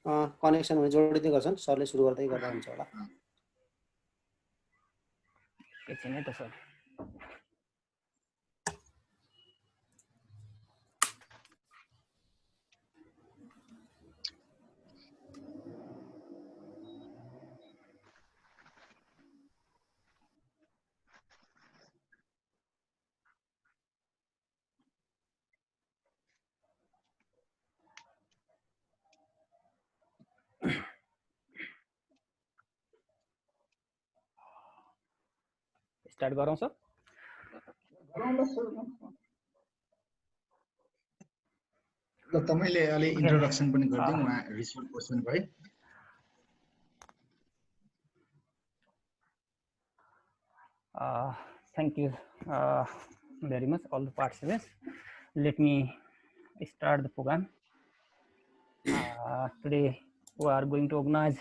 Connection हुने जोडिँदै गर्छन् सरले सुरु गर्दै गर्दा हुन्छ होला एकछिन है त सर स्टार्ट गरौँ सर ल तपाईले अलि इन्ट्रोडक्सन पनि गर्दियौ उहाँ रिसोर्स पर्सन भए thank you very much all the participants. Let me start the program. Today we are going to organize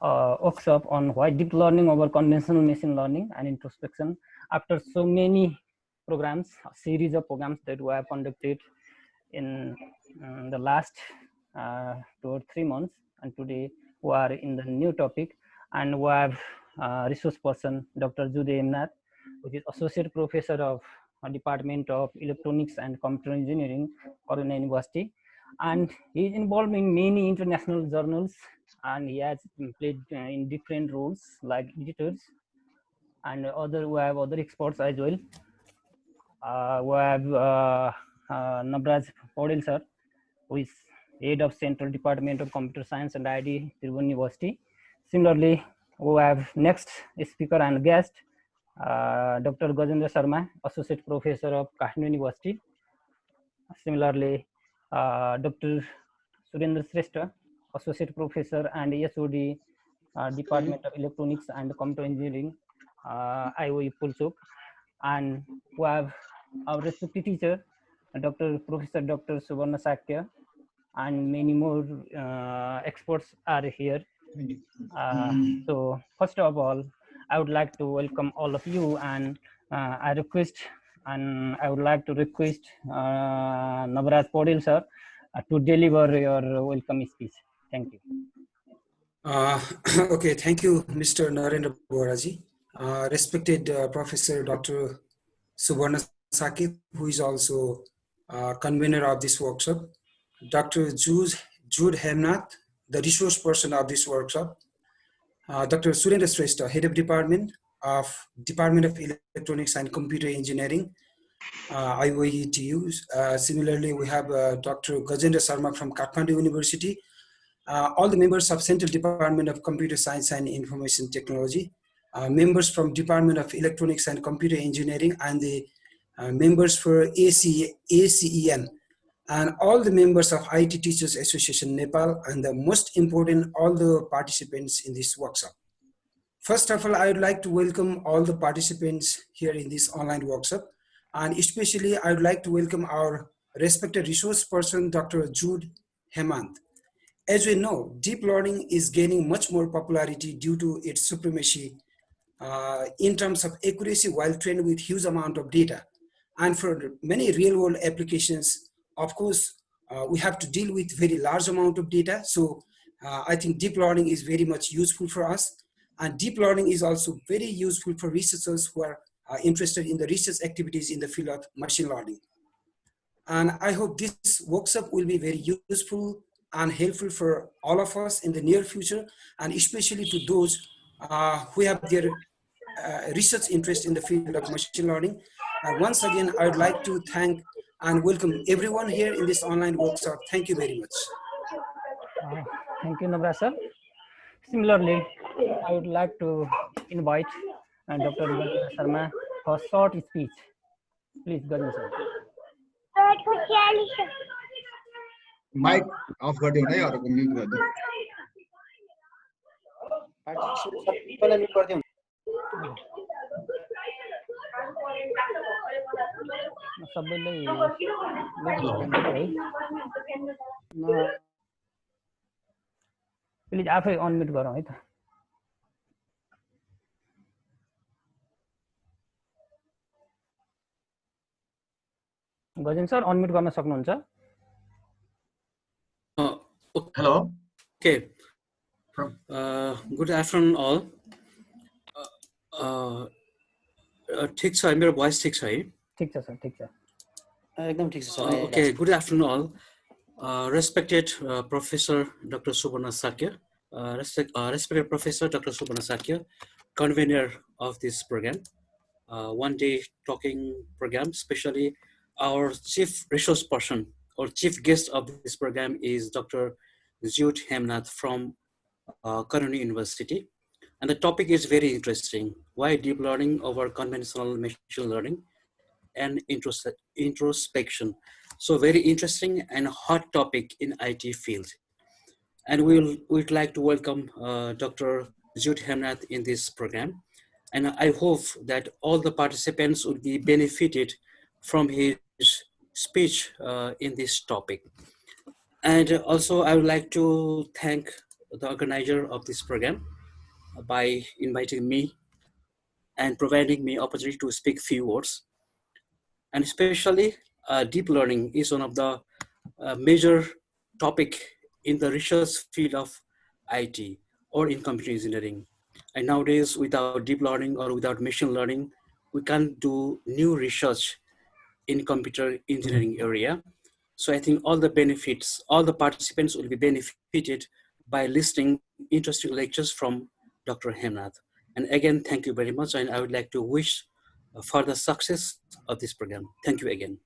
a workshop on why deep learning over conventional machine learning and introspection. After so many programs, a series of programs that we have conducted in the last 2 or 3 months, and today we are in the new topic, and we have resource person Dr. Jude Hemnath, which is Associate Professor of Department of Electronics and Computer Engineering, Cornell University, and he is involved in many international journals, and he has played in different roles like editors, and we have other experts as well. We have Nabraj Paudel sir, who is head of Central Department of Computer Science and ID, Tribhuvan University. Similarly, we have next speaker and guest, Dr. Gajendra Sharma, Associate Professor of Kathmandu University. Similarly, Dr. Surendra Shrestha, Associate Professor and SOD, Department of Electronics and Computer Engineering, IOE Pulsuk. And we have our respected teacher, Professor Dr. Subarna Sakya, and many more experts are here. So first of all, I would like to welcome all of you, and I would like to request Nabraj Paudel sir to deliver your welcome speech. Thank you. Okay, thank you, Mr. Narendra Boraji. Respected Professor Dr. Subarna Sakya, who is also convener of this workshop, Dr. Jude Hemnath, the resource person of this workshop, Dr. Surendra Shrestha, Head of Department of Electronics and Computer Engineering, IOETU. Similarly, we have Dr. Gajendra Sharma from Kathmandu University, all the members of Central Department of Computer Science and Information Technology, members from Department of Electronics and Computer Engineering, and the members for ACEN, and all the members of IT Teachers Association Nepal, and the most important, all the participants in this workshop. First of all, I would like to welcome all the participants here in this online workshop, and especially I would like to welcome our respected resource person, Dr. Jude Hemnath. As we know, deep learning is gaining much more popularity due to its supremacy in terms of accuracy while trained with huge amount of data. And for many real world applications, of course, we have to deal with very large amount of data. So I think deep learning is very much useful for us. And deep learning is also very useful for researchers who are interested in the research activities in the field of machine learning. And I hope this workshop will be very useful and helpful for all of us in the near future, and especially to those who have their research interest in the field of machine learning. Once again, I would like to thank and welcome everyone here in this online workshop. Thank you very much. Thank you, Nabraj sir. Similarly, I would like to invite Dr. Gajendra Sharma for a short speech. Please, Gajendra sir. Mic off गरिदिउ है अरूको mute गरिदिउ सबैलाई mute गरिदिउँ सबैलाई mute गर्नु है please आफै unmute गरौँ है त गजेन्द्र सर अनम्युट गर्न सक्नुहुन्छ hello Okay. From Good afternoon all. ठिक छ मेरो भोइस ठिक छ है? ठिक छ सर, ठिक छ। एकदम ठिक छ sir. Okay, good afternoon all. Respected Professor Dr. Subarna Sakya, respected Professor Dr. Subarna Sakya, convener of this program, one day talking program, especially our chief resource person or chief guest of this program is Dr. Jyot Hemnath from Karuni University. And the topic is very interesting. Why deep learning over conventional machine learning and introspection. So very interesting and hot topic in IT field. And we'd like to welcome Dr. Jyot Hemnath in this program. And I hope that all the participants would be benefited from his speech in this topic. And also I would like to thank the organizer of this program by inviting me and providing me opportunity to speak few words. And especially deep learning is one of the major topic in the research field of IT or in computer engineering. And nowadays, without deep learning or without machine learning, we can't do new research in computer engineering area. So I think all the benefits, all the participants will be benefited by listening interesting lectures from Dr. Hemnath. And again, thank you very much. And I would like to wish further success of this program. Thank you again.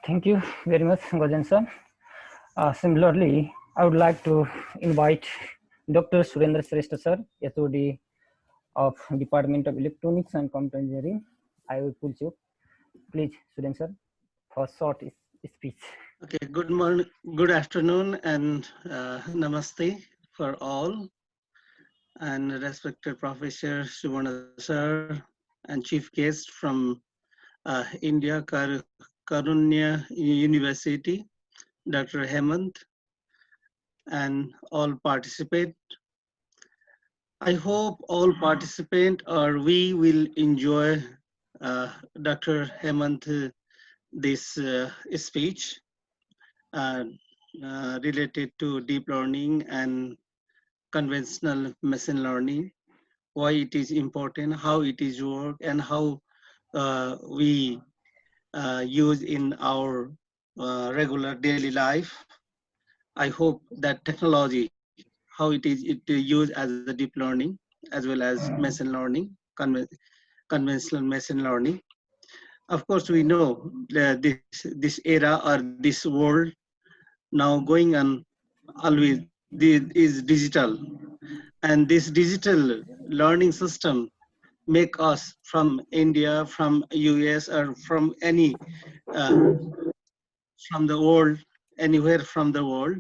Thank you very much, Gajan sir. Similarly, I would like to invite Dr. Surendra Shrestha sir, HOD of Department of Electronics and Computer Engineering. I will put you. Please, Surendra sir, for short speech. Okay, good morning, good afternoon, and namaste for all. And respected Professor Subarna sir and chief guest from India, Karunya University, Dr. Hemant, and all participants. I hope all participants or we will enjoy Dr. Hemant this speech related to deep learning and conventional machine learning, why it is important, how it is work, and how we use in our regular daily life. I hope that technology, how it is used as a deep learning as well as machine learning, conventional machine learning. Of course, we know that this era or this world now going on always is digital, and this digital learning system make us from India, from US, or from any from the world, anywhere from the world,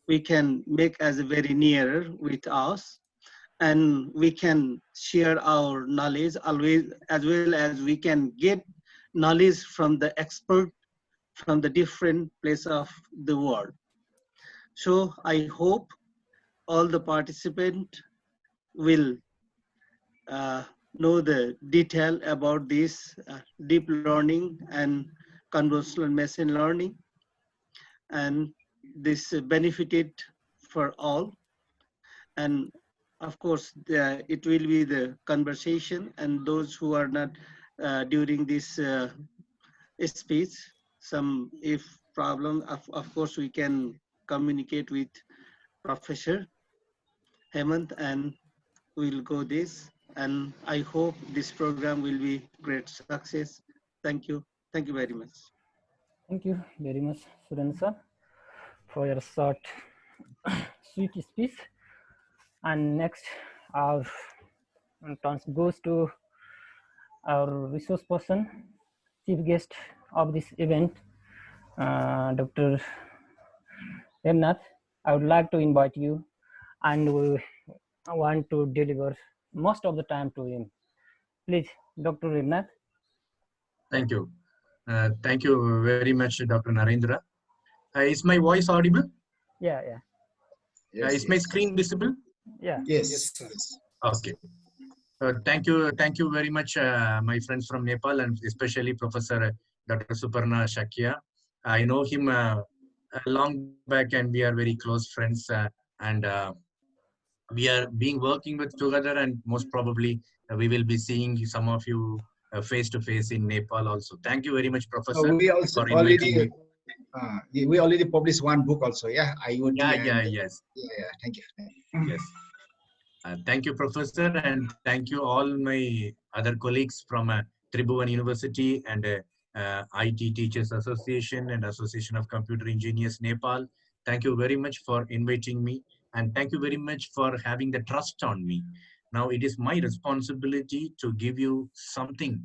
we can make as a very nearer with us, and we can share our knowledge always, as well as we can get knowledge from the expert from the different place of the world. So I hope all the participants will know the detail about this deep learning and convolutional machine learning, and this benefited for all. And of course, it will be the conversation, and those who are not during this speech, some if problem, of course, we can communicate with Professor Hemant, and we'll go this. And I hope this program will be great success. Thank you. Thank you very much. Thank you very much, Surendra sir, for your short, sweet speech. And next, our turn goes to our resource person, chief guest of this event, Dr. Hemnath. I would like to invite you, and we want to deliver most of the time to him. Please, Dr. Hemnath. Thank you. Thank you very much, Dr. Narendra. Is my voice audible? Yeah. Yes, is my screen visible? Yeah. Yes. Okay. Thank you very much, my friends from Nepal, and especially Professor Dr. Subarna Sakya. I know him long back, and we are very close friends. and we are being working with together, and most probably we will be seeing some of you face to face in Nepal also. Thank you very much, Professor, We also for inviting me. we already published one book also. Yeah, IoT Yeah, and yes. yeah. Thank you. Yes. Thank you, Professor, and thank you all my other colleagues from Tribhuvan University and IT Teachers Association and Association of Computer Engineers Nepal. Thank you very much for inviting me, and thank you very much for having the trust on me. Now it is my responsibility to give you something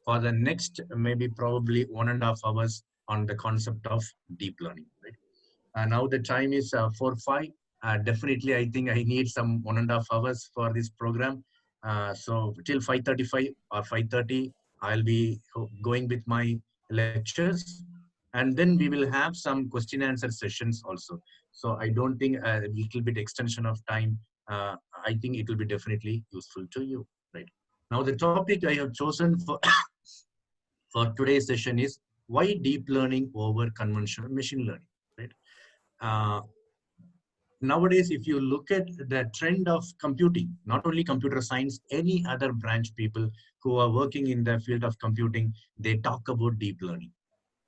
for the next maybe probably 1.5 hours on the concept of deep learning. Right? Now the time is 4:05. Definitely, I think I need some 1.5 hours for this program. So till 5:35 or 5:30, I'll be going with my lectures, and then we will have some question answer sessions also. So I don't think a little bit extension of time. I think it will be definitely useful to you. Right. Now the topic I have chosen for for today's session is why deep learning over conventional machine learning. Right. Uh, Nowadays, if you look at the trend of computing, not only computer science, any other branch people who are working in the field of computing, they talk about deep learning.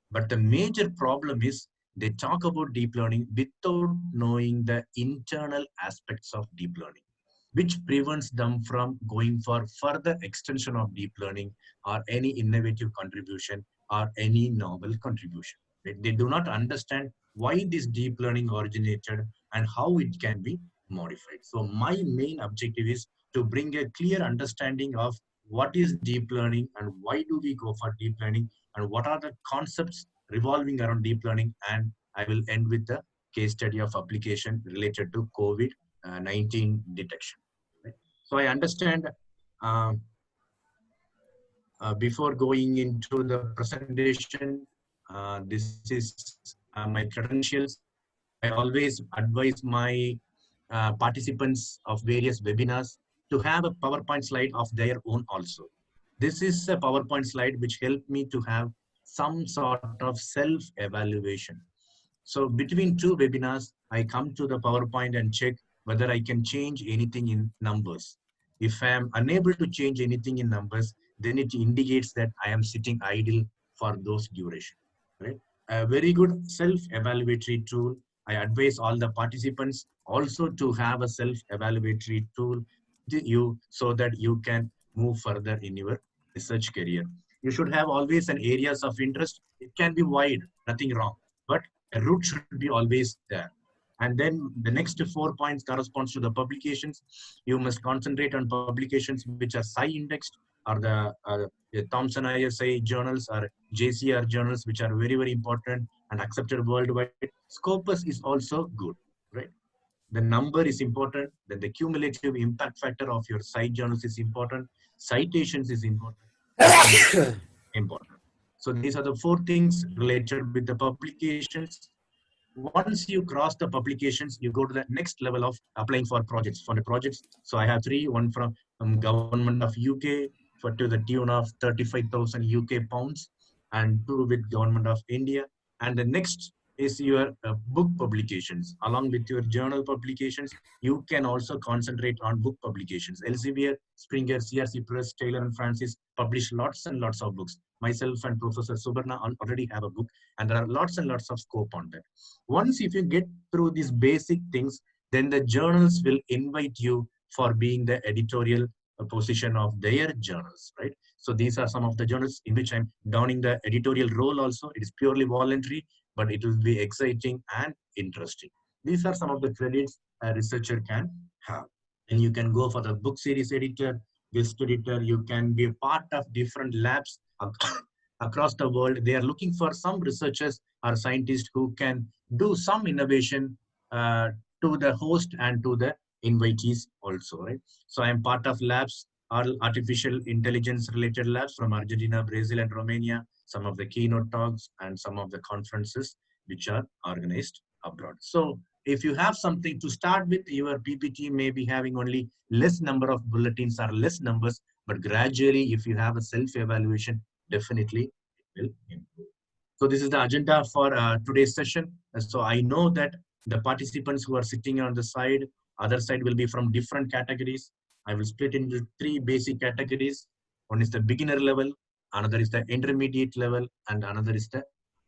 But the major problem is they talk about deep learning without knowing the internal aspects of deep learning, which prevents them from going for further extension of deep learning or any innovative contribution or any novel contribution. They do not understand why this deep learning originated and how it can be modified. So my main objective is to bring a clear understanding of what is deep learning and why do we go for deep learning and what are the concepts revolving around deep learning, and I will end with the case study of application related to COVID-19 detection. Right? So I understand uh, before going into the presentation, this is my credentials. I always advise my participants of various webinars to have a PowerPoint slide of their own also. This is a PowerPoint slide which helped me to have some sort of self-evaluation. So between two webinars, I come to the PowerPoint and check whether I can change anything in numbers. If I am unable to change anything in numbers, then it indicates that I am sitting idle for those duration. Right? A very good self-evaluatory tool. I advise all the participants also to have a self-evaluatory tool with you so that you can move further in your research career. You should have always an areas of interest. It can be wide, nothing wrong, but a root should be always there. And then the next 4 points corresponds to the publications. You must concentrate on publications which are indexed, or the Thomson ISI journals or JCR journals, which are very, very important and accepted worldwide. Scopus is also good, right? The number is important. Then the cumulative impact factor of your side journals is important. Citations is important. Important. So these are the 4 things related with the publications. Once you cross the publications, you go to the next level of applying for projects. For the projects, so I have 3, one from government of UK for to the tune of 35,000 UK pounds, and 2 with government of India. And the next is your book publications. Along with your journal publications, you can also concentrate on book publications. Elsevier, Springer, CRC Press, Taylor and Francis publish lots and lots of books. Myself and Professor Subarna already have a book, and there are lots and lots of scope on that. Once if you get through these basic things, then the journals will invite you for being the editorial position of their journals, right? So these are some of the journals in which I'm downing the editorial role also. It is purely voluntary, but it will be exciting and interesting. These are some of the credits a researcher can have. And you can go for the book series editor, guest editor. You can be a part of different labs across the world. They are looking for some researchers or scientists who can do some innovation to the host and to the invitees also, right? So I am part of labs, all artificial intelligence related labs from Argentina, Brazil, and Romania, some of the keynote talks and some of the conferences which are organized abroad. So if you have something to start with, your PPT may be having only less number of bulletins or less numbers, but gradually if you have a self-evaluation, definitely it will improve. So this is the agenda for today's session. So I know that The participants who are sitting on the side, other side will be from different categories. I will split into 3 basic categories. One is the beginner level, another is the intermediate level, and another is the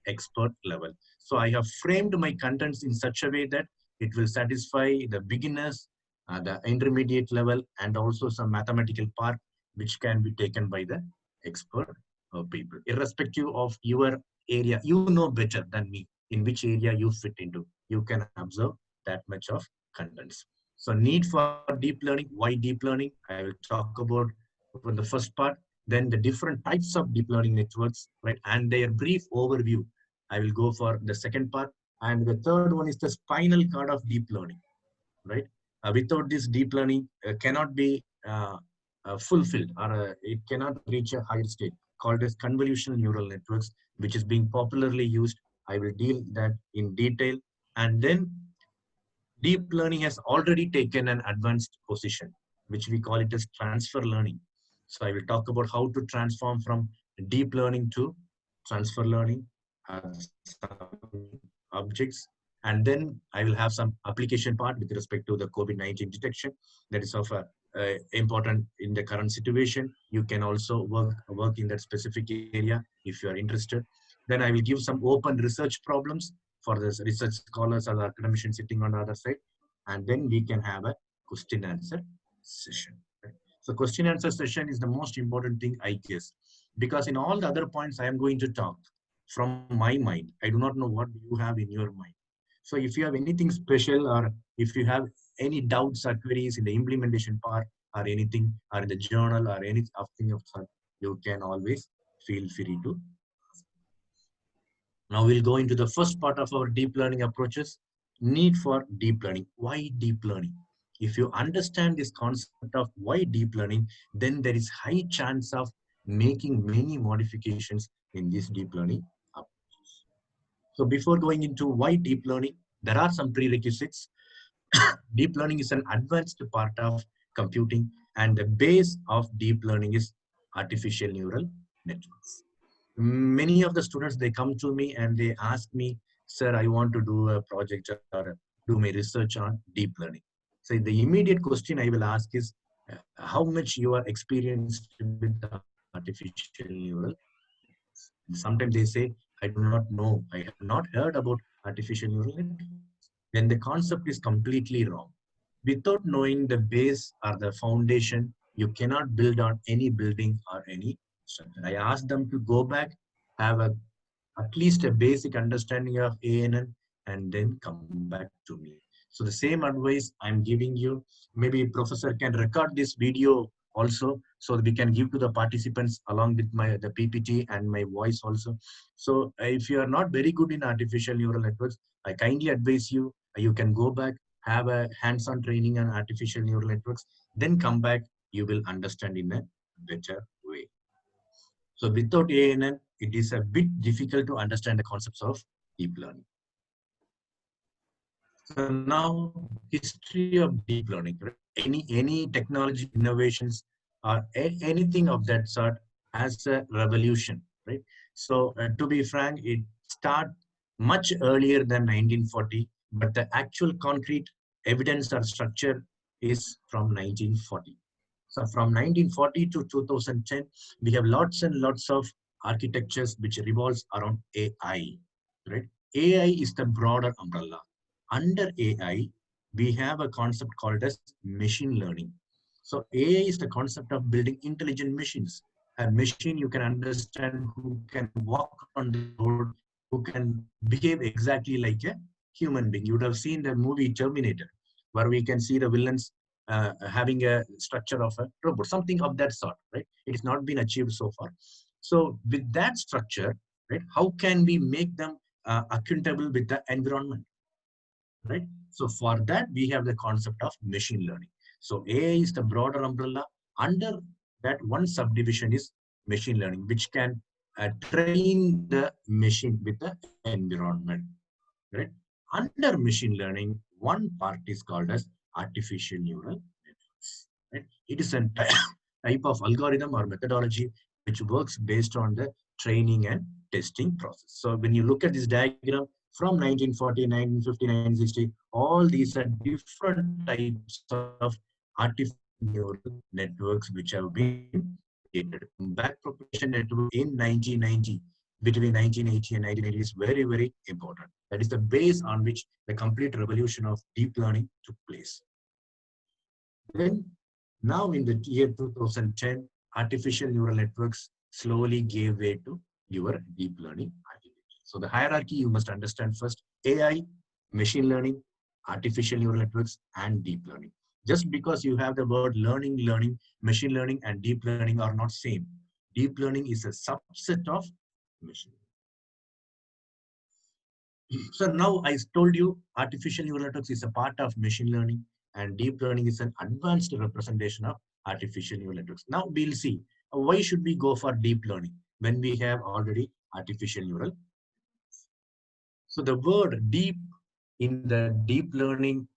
expert level. So I have framed my contents in such a way that it will satisfy the beginners, the intermediate level, and also some mathematical part which can be taken by the expert people. Irrespective of your area, you know better than me in which area you fit into. You can observe that much of contents. So need for deep learning. Why deep learning? I will talk about the first part, then the different types of deep learning networks, right? And their brief overview. I will go for the second part. And the third one is the spinal cord of deep learning, right? Without this deep learning cannot be fulfilled, or it cannot reach a higher state called as convolutional neural networks, which is being popularly used. I will deal that in detail. And then deep learning has already taken an advanced position, which we call it as transfer learning. So I will talk about how to transform from deep learning to transfer learning, some objects. And then I will have some application part with respect to the COVID-19 detection that is of important in the current situation. You can also work in that specific area if you are interested. Then I will give some open research problems for the research scholars or the academicians sitting on the other side. And then we can have a question answer session. Right? So question answer session is the most important thing, I guess, because in all the other points I am going to talk from my mind. I do not know what you have in your mind. So if you have anything special, or if you have any doubts or queries in the implementation part or anything, or in the journal or anything of such, you can always feel free to. Now we'll go into the first part of our deep learning approaches, need for deep learning. Why deep learning? If you understand this concept of why deep learning, then there is high chance of making many modifications in this deep learning approaches. So before going into why deep learning, there are some prerequisites. Deep learning is an advanced part of computing, and the base of deep learning is artificial neural networks. Many of the students, they come to me and they ask me, sir, I want to do a project or do my research on deep learning. So the immediate question I will ask is, how much you are experienced with artificial neural networks? Sometimes they say, I do not know, I have not heard about artificial neural networks. Then the concept is completely wrong. Without knowing the base or the foundation, you cannot build on any building or any structure. I asked them to go back, have at least a basic understanding of ANN, and then come back to me. So the same advice I'm giving you. Maybe professor can record this video also, so that we can give to the participants along with the PPT and my voice also. So if you are not very good in artificial neural networks, I kindly advise you, you can go back, have a hands-on training on artificial neural networks, then come back, you will understand in a better way. So without ANN, it is a bit difficult to understand the concepts of deep learning. So now, history of deep learning. Right? Any technology innovations or anything of that sort has a revolution, right? So to be frank, it started much earlier than 1940, but the actual concrete evidence or structure is from 1940. So from 1940 to 2010, we have lots and lots of architectures which revolves around AI, right? AI is the broader umbrella. Under AI, we have a concept called as machine learning. So AI is the concept of building intelligent machines. A machine you can understand, who can walk on the road, who can behave exactly like a human being. You would have seen the movie Terminator, where we can see the villains having a structure of a robot, something of that sort, right? It has not been achieved so far. So with that structure, right, how can we make them accountable with the environment, right? So for that, we have the concept of machine learning. So AI is the broader umbrella. Under that, one subdivision is machine learning, which can train the machine with the environment, right? Under machine learning, one part is called as artificial neural networks, right? It is a type of algorithm or methodology which works based on the training and testing process. So when you look at this diagram, from 1940, 1950, 1960, all these are different types of artificial neural networks which have been created. Backpropagation network in 1990, between 1980 and 1980 is very, very important. That is the base on which the complete revolution of deep learning took place. Then, now in the year 2010, artificial neural networks slowly gave way to your deep learning architecture. So the hierarchy you must understand first: AI, machine learning, artificial neural networks, and deep learning. Just because you have the word learning, machine learning, and deep learning are not same. Deep learning is a subset of machine learning. So now I told you artificial neural networks is a part of machine learning and deep learning is an advanced representation of artificial neural networks. Now we'll see why should we go for deep learning when we have already artificial neural. So the word deep in the deep learning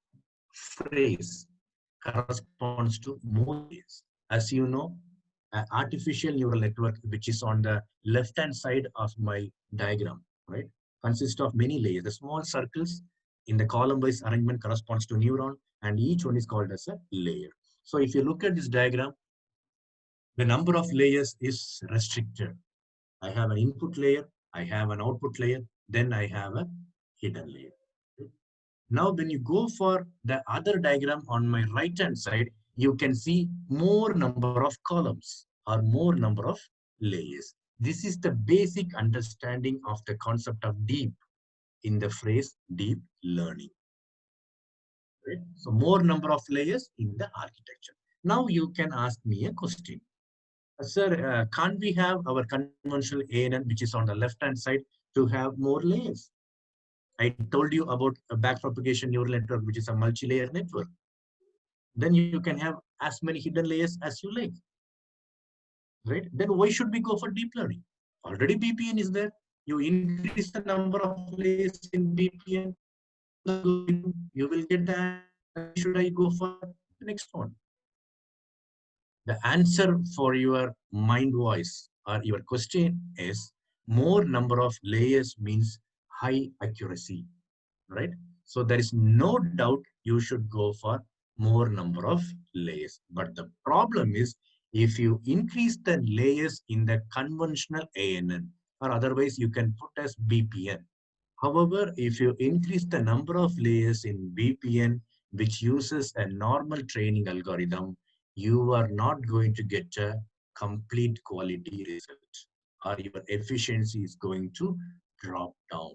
phrase corresponds to more layers. As you know, an artificial neural network, which is on the left-hand side of my diagram, right, consists of many layers. The small circles in the column-wise arrangement corresponds to neuron, and each one is called as a layer. So if you look at this diagram, the number of layers is restricted. I have an input layer, I have an output layer, then I have a hidden layer. Now, when you go for the other diagram on my right-hand side, you can see more number of columns or more number of layers. This is the basic understanding of the concept of deep in the phrase deep learning. Right? So more number of layers in the architecture. Now you can ask me a question. Sir, can't we have our conventional ANN, which is on the left-hand side, to have more layers? I told you about a backpropagation neural network, which is a multi-layer network. Then you can have as many hidden layers as you like, right? Then why should we go for deep learning? Already BPN is there. You increase the number of layers in BPN, you will get the answer. Why should I go for the next one? The answer for your mind voice or your question is more number of layers means high accuracy, right? So there is no doubt you should go for more number of layers. But the problem is if you increase the layers in the conventional ANN, or otherwise you can put as BPN. However, if you increase the number of layers in BPN, which uses a normal training algorithm, you are not going to get a complete quality result, or your efficiency is going to drop down.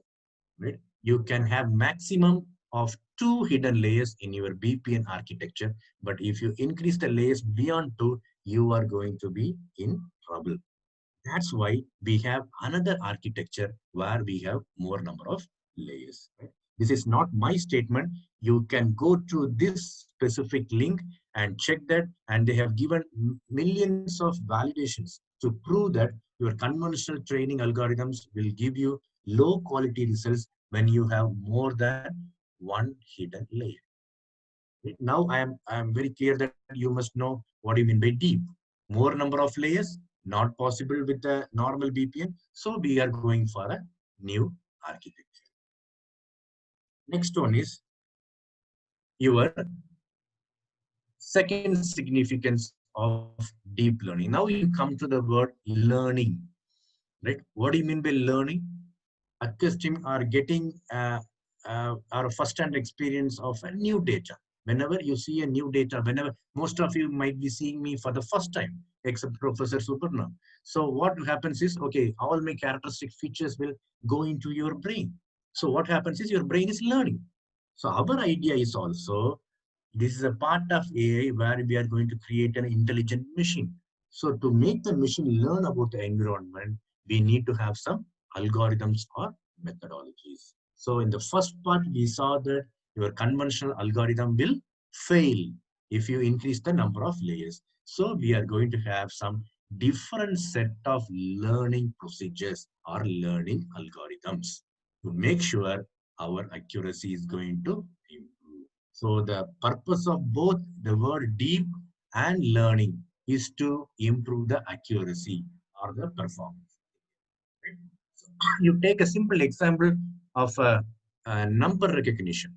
Right? You can have maximum of 2 hidden layers in your BPN architecture, but if you increase the layers beyond 2, you are going to be in trouble. That's why we have another architecture where we have more number of layers. Right? This is not my statement. You can go to this specific link and check that, and they have given millions of validations to prove that your conventional training algorithms will give you low quality results when you have more than one hidden layer. Now I am very clear that you must know what do you mean by deep. More number of layers, not possible with the normal BPN. So we are going for a new architecture. Next one is your second significance of deep learning. Now you come to the word learning, right? What do you mean by learning? Accustomed or getting our first-hand experience of a new data. Whenever you see a new data, whenever most of you might be seeing me for the first time, except Professor Suparna. So what happens is, okay, all my characteristic features will go into your brain. So what happens is your brain is learning. So our idea is also, this is a part of AI where we are going to create an intelligent machine. So to make the machine learn about the environment, we need to have some algorithms or methodologies. So in the first part, we saw that your conventional algorithm will fail if you increase the number of layers. So we are going to have some different set of learning procedures or learning algorithms to make sure our accuracy is going to improve. So the purpose of both the word deep and learning is to improve the accuracy or the performance. You take a simple example of number recognition,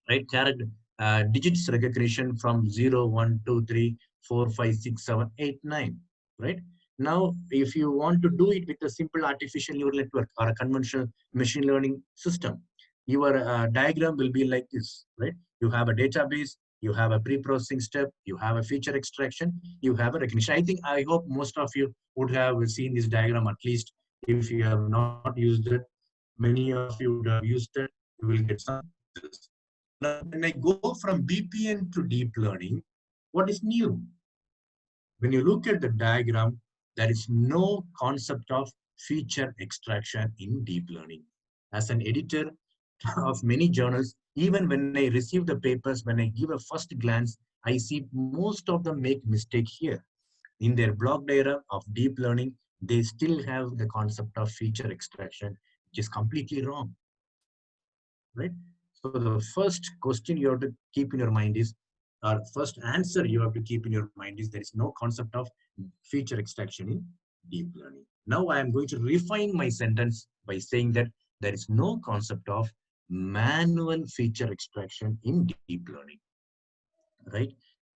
right? Character, digits recognition from 0, 1, 2, 3, 4, 5, 6, 7, 8, 9, right? Now, if you want to do it with a simple artificial neural network or a conventional machine learning system, your diagram will be like this, right? You have a database, you have a pre-processing step, you have a feature extraction, you have a recognition. I hope most of you would have seen this diagram at least. If you have not used it, many of you would have used it, you will get some results. Now, when I go from BPN to deep learning, what is new? When you look at the diagram, there is no concept of feature extraction in deep learning. As an editor of many journals, even when I receive the papers, when I give a first glance, I see most of them make mistake here. In their block diagram of deep learning, they still have the concept of feature extraction, which is completely wrong, right? So the first question you have to keep in your mind is, or first answer you have to keep in your mind is, there is no concept of feature extraction in deep learning. Now I am going to refine my sentence by saying that there is no concept of manual feature extraction in deep learning, right?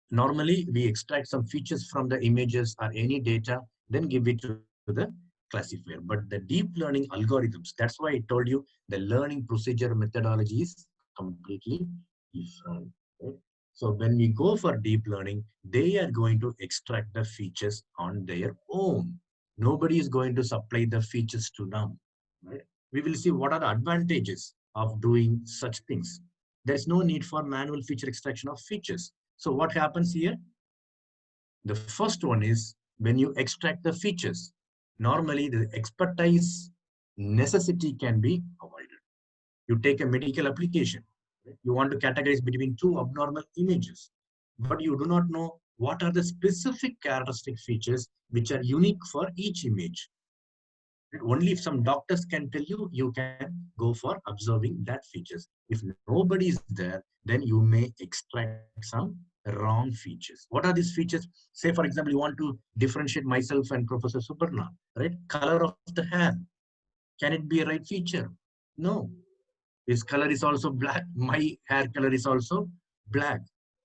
Normally, we extract some features from the images or any data, then give it to the classifier. But the deep learning algorithms, that's why I told you the learning procedure methodology is completely different. Right? So when we go for deep learning, they are going to extract the features on their own. Nobody is going to supply the features to them. Right? We will see what are the advantages of doing such things. There's no need for manual feature extraction of features. So what happens here? The first one is, when you extract the features, normally the expertise necessity can be avoided. You take a medical application, right? You want to categorize between two abnormal images, but you do not know what are the specific characteristic features which are unique for each image. Only if some doctors can tell you, you can go for observing that features. If nobody is there, then you may extract some wrong features. What are these features? Say, for example, you want to differentiate myself and Professor Suparna, right? Color of the hair. Can it be a right feature? No. His color is also black. My hair color is also black.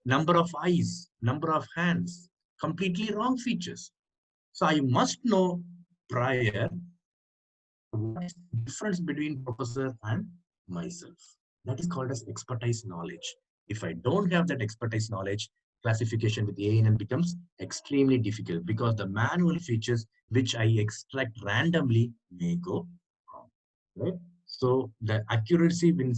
Number of eyes, number of hands, completely wrong features. So I must know prior what is the difference between professor and myself. That is called as expertise knowledge. If I don't have that expertise knowledge, classification with ANN becomes extremely difficult, because the manual features which I extract randomly may go wrong, right? So the accuracy will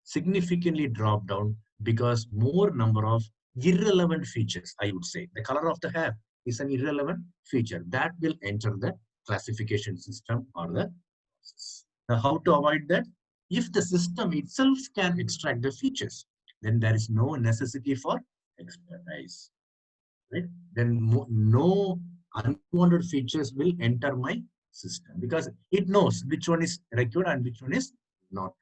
significantly drop down, because more number of irrelevant features, I would say. The color of the hair is an irrelevant feature that will enter the classification system or the process. Now, how to avoid that? If the system itself can extract the features, then there is no necessity for expertise, right? Then no unwanted features will enter my system, because it knows which one is required and which one is not.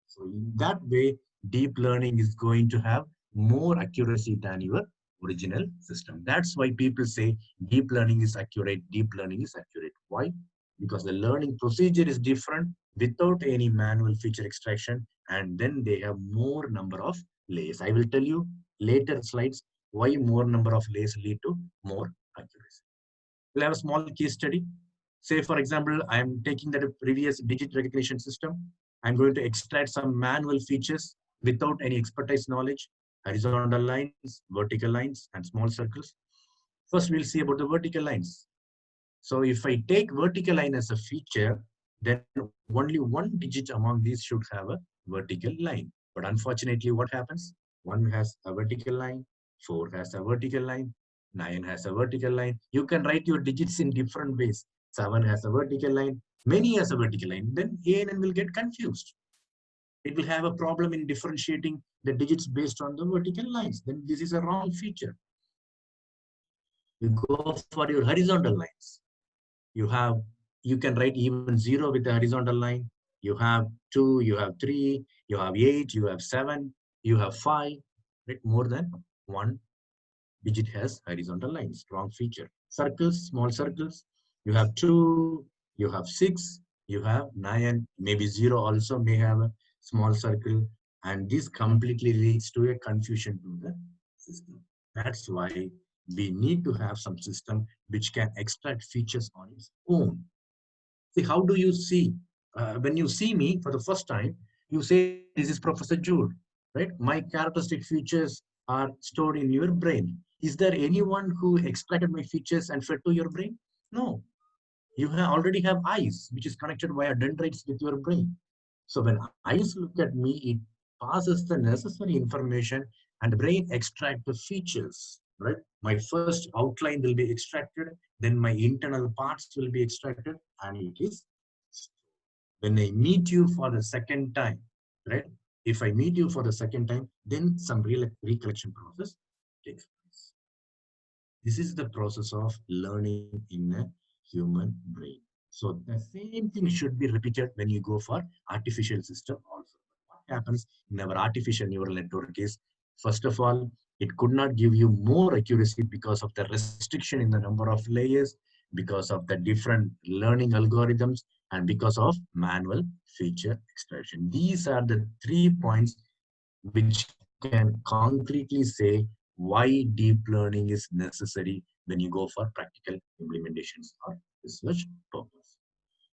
So in that way, deep learning is going to have more accuracy than your original system. That's why people say deep learning is accurate, deep learning is accurate. Why? Because the learning procedure is different without any manual feature extraction, and then they have more number of layers. I will tell you later slides why more number of layers lead to more accuracy. We'll have a small case study. Say, for example, I'm taking that previous digit recognition system. I'm going to extract some manual features without any expertise knowledge, horizontal lines, vertical lines, and small circles. First, we'll see about the vertical lines. So if I take vertical line as a feature, then only one digit among these should have a vertical line. But unfortunately, what happens? 1 has a vertical line, 4 has a vertical line, 9 has a vertical line. You can write your digits in different ways. 7 has a vertical line, many has a vertical line. Then ANN will get confused. It will have a problem in differentiating the digits based on the vertical lines. Then this is a wrong feature. You go for your horizontal lines. You can write even 0 with the horizontal line. You have 2, you have 3, you have 8, you have 7, you have 5. Right? More than one digit has horizontal lines. Wrong feature. Circles, small circles. You have 2, you have 6, you You have 9, maybe 0 also may have a small circle, and this completely leads to a confusion to the system. That's why we need to have some system which can extract features on its own. See, how do you see? When you see me for the first time, you say, this is Professor Jude, right? My characteristic features are stored in your brain. Is there anyone who extracted my features and fed to your brain? No. You already have eyes, which is connected via dendrites with your brain. So when eyes look at me, it passes the necessary information and the brain extract the features, right? My first outline will be extracted, then my internal parts will be extracted, and it is when I meet you for the second time, right? If I meet you for the second time, then some real recollection process takes place. This is the process of learning in a human brain. So the same thing should be repeated when you go for artificial system also. What happens in our artificial neural network is, first of all, it could not give you more accuracy because of the restriction in the number of layers, because of the different learning algorithms, and because of manual feature extraction. These are the 3 points which can concretely say why deep learning is necessary when you go for practical implementations or research purpose.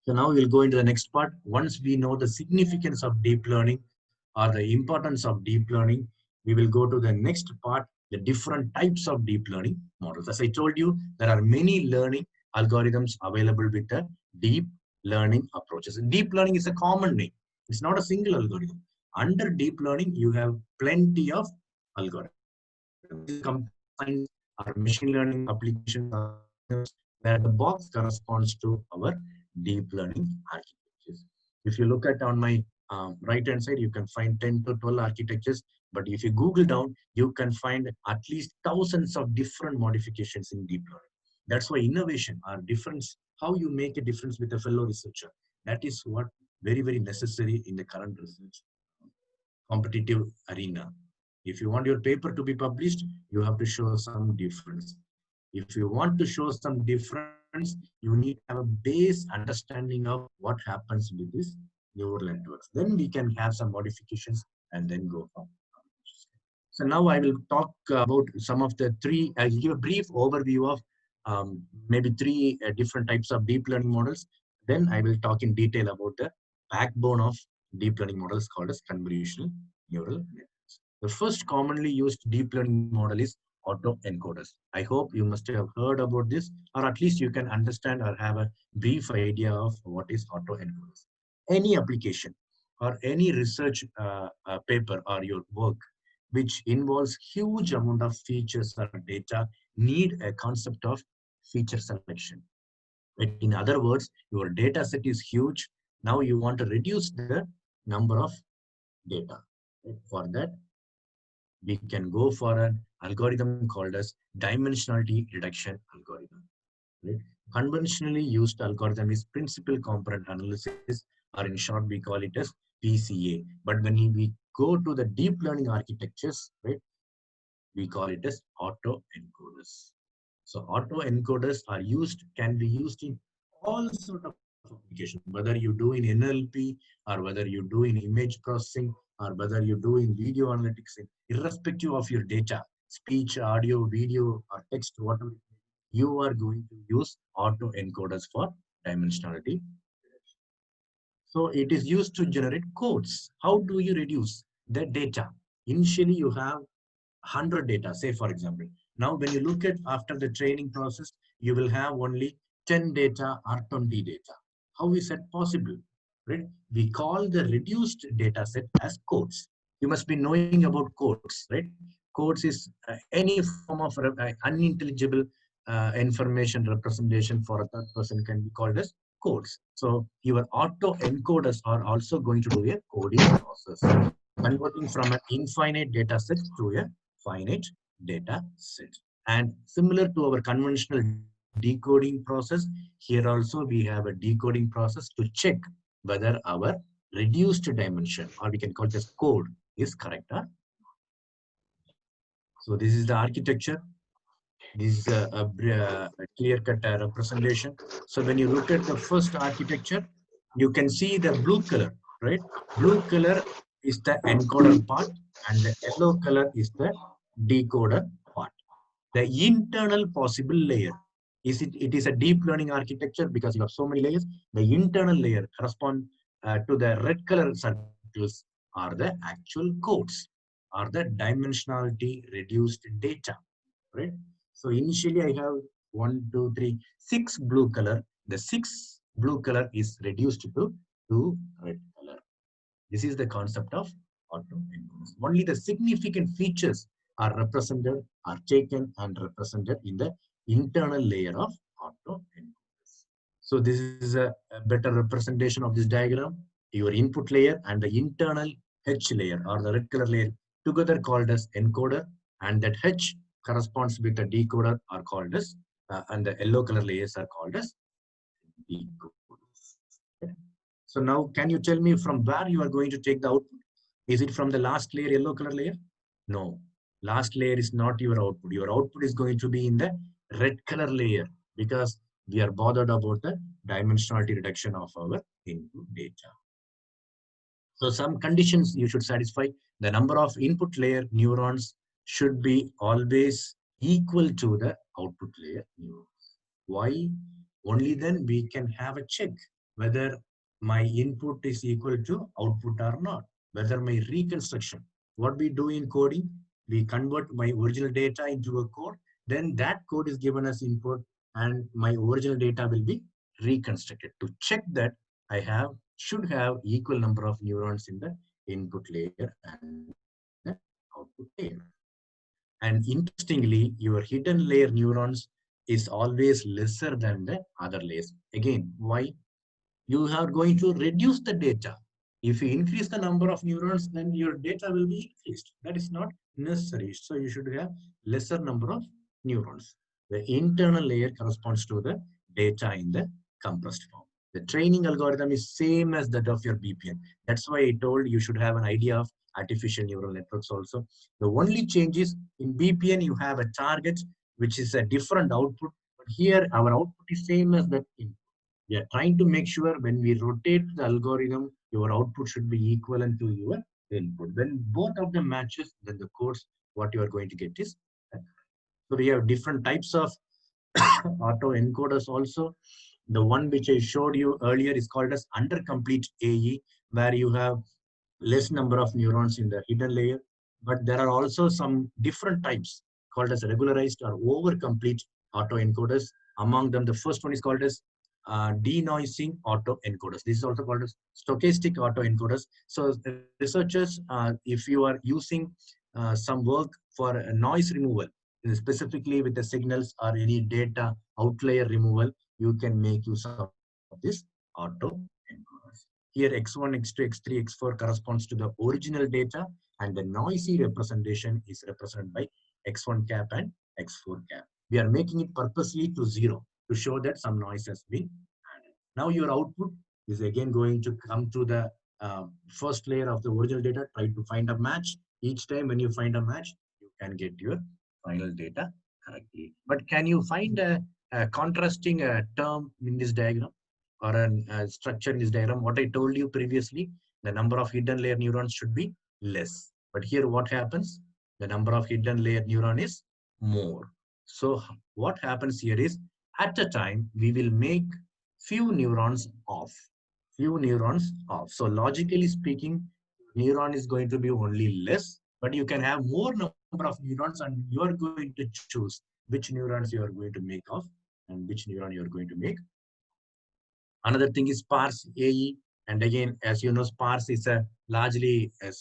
So now we'll go into the next part. Once we know the significance of deep learning or the importance of deep learning, we will go to the next part, the different types of deep learning models. As I told you, there are many learning algorithms available with the deep learning approaches. And deep learning is a common name. It's not a single algorithm. Under deep learning, you have plenty of algorithms. This is computer science or machine learning applications or algorithms where the box corresponds to our deep learning architectures. If you look at on my right hand side, you can find 10 to 12 architectures. But if you Google down, you can find at least thousands of different modifications in deep learning. That's why innovation or difference, how you make a difference with a fellow researcher, that is what very, very necessary in the current research competitive arena. If you want your paper to be published, you have to show some difference. If you want to show some difference, you need to have a base understanding of what happens with these neural networks. Then we can have some modifications and then go for. So now I will talk about some of the three, I'll give a brief overview of maybe three different types of deep learning models. Then I will talk in detail about the backbone of deep learning models called as convolutional neural networks. The first commonly used deep learning model is autoencoders. I hope you must have heard about this, or at least you can understand or have a brief idea of what is autoencoders. Any application or any research paper or your work which involves huge amount of features or data need a concept of feature selection. In other words, your data set is huge. Now you want to reduce the number of data. For that, we can go for an algorithm called as dimensionality reduction algorithm. Right? Conventionally used algorithm is principal component analysis, or in short, we call it as PCA. But when we go to the deep learning architectures, right, we call it as autoencoders. So autoencoders are used, can be used in all sort of applications, whether you do in NLP or whether you do in image processing or whether you do in video analytics, irrespective of your data, speech, audio, video, or text, whatever, you are going to use autoencoders for dimensionality. So it is used to generate codes. How do you reduce the data? Initially, you have 100 data, say for example. Now, when you look at after the training process, you will have only 10 data or 20 data. How is that possible? Right? We call the reduced data set as codes. You must be knowing about codes, right? Codes is any form of unintelligible information representation for a third person can be called as codes. So your auto encoders are also going to do a coding process, converting from an infinite data set to a finite data set. And similar to our conventional decoding process, here also we have a decoding process to check whether our reduced dimension, or we can call it as code, is correct or. So this is the architecture. This is a clear-cut representation. So when you look at the first architecture, you can see the blue color, right? Blue color is the encoder part and the yellow color is the decoder part. The internal possible layer it is a deep learning architecture because you have so many layers. The internal layer correspond to the red color circles are the actual codes, are the dimensionality reduced data, right? So initially I have 6 blue color. The 6 blue color is reduced to 2 red color. This is the concept of autoencoders. Only the significant features are represented, are taken and represented in the internal layer of autoencoders. So this is a better representation of this diagram. Your input layer and the internal H layer or the red color layer together called as encoder, and that H corresponds with the decoder are called as and the yellow color layers are called as decoders. So now can you tell me from where you are going to take the output? Is it from the last layer, yellow color layer? No, last layer is not your output. Your output is going to be in the red color layer because we are bothered about the dimensionality reduction of our input data. So some conditions you should satisfy. The number of input layer neurons should be always equal to the output layer neurons. Why? Only then we can have a check whether my input is equal to output or not, whether my reconstruction. What we do in coding, we convert my original data into a code, then that code is given as input and my original data will be reconstructed. To check that I should have equal number of neurons in the input layer and the output layer. And interestingly, your hidden layer neurons is always lesser than the other layers. Again, why? You are going to reduce the data. If you increase the number of neurons, then your data will be increased. That is not necessary. So you should have lesser number of neurons. The internal layer corresponds to the data in the compressed form. The training algorithm is same as that of your BPN. That's why I told you should have an idea of artificial neural networks also. The only change is in BPN, you have a target, which is a different output. But here, our output is same as that input. We are trying to make sure when we rotate the algorithm, your output should be equivalent to your input. When both of them matches, then the codes, what you are going to get is. So we have different types of auto encoders also. The one which I showed you earlier is called as undercomplete AE, where you have less number of neurons in the hidden layer. But there are also some different types called as regularized or overcomplete autoencoders. Among them, the first one is called as denoising autoencoders. This is also called as stochastic autoencoders. So researchers, if you are using some work for noise removal, specifically with the signals or any data outlier removal, you can make use of this autoencoders. Here X1, X2, X3, X4 corresponds to the original data, and the noisy representation is represented by X1 cap and X4 cap. We are making it purposely to 0 to show that some noise has been added. Now your output is again going to come to the first layer of the original data, try to find a match. Each time when you find a match, you can get your final data correctly. But can you find a contrasting term in this diagram or a structure in this diagram? What I told you previously, the number of hidden layer neurons should be less. But here what happens? The number of hidden layer neuron is more. So what happens here is at a time we will make few neurons off. So logically speaking, neuron is going to be only less, but you can have more number of neurons and you are going to choose which neurons you are going to make off and which neuron you are going to make. Another thing is sparse AE. And again, as you know, sparse is a largely a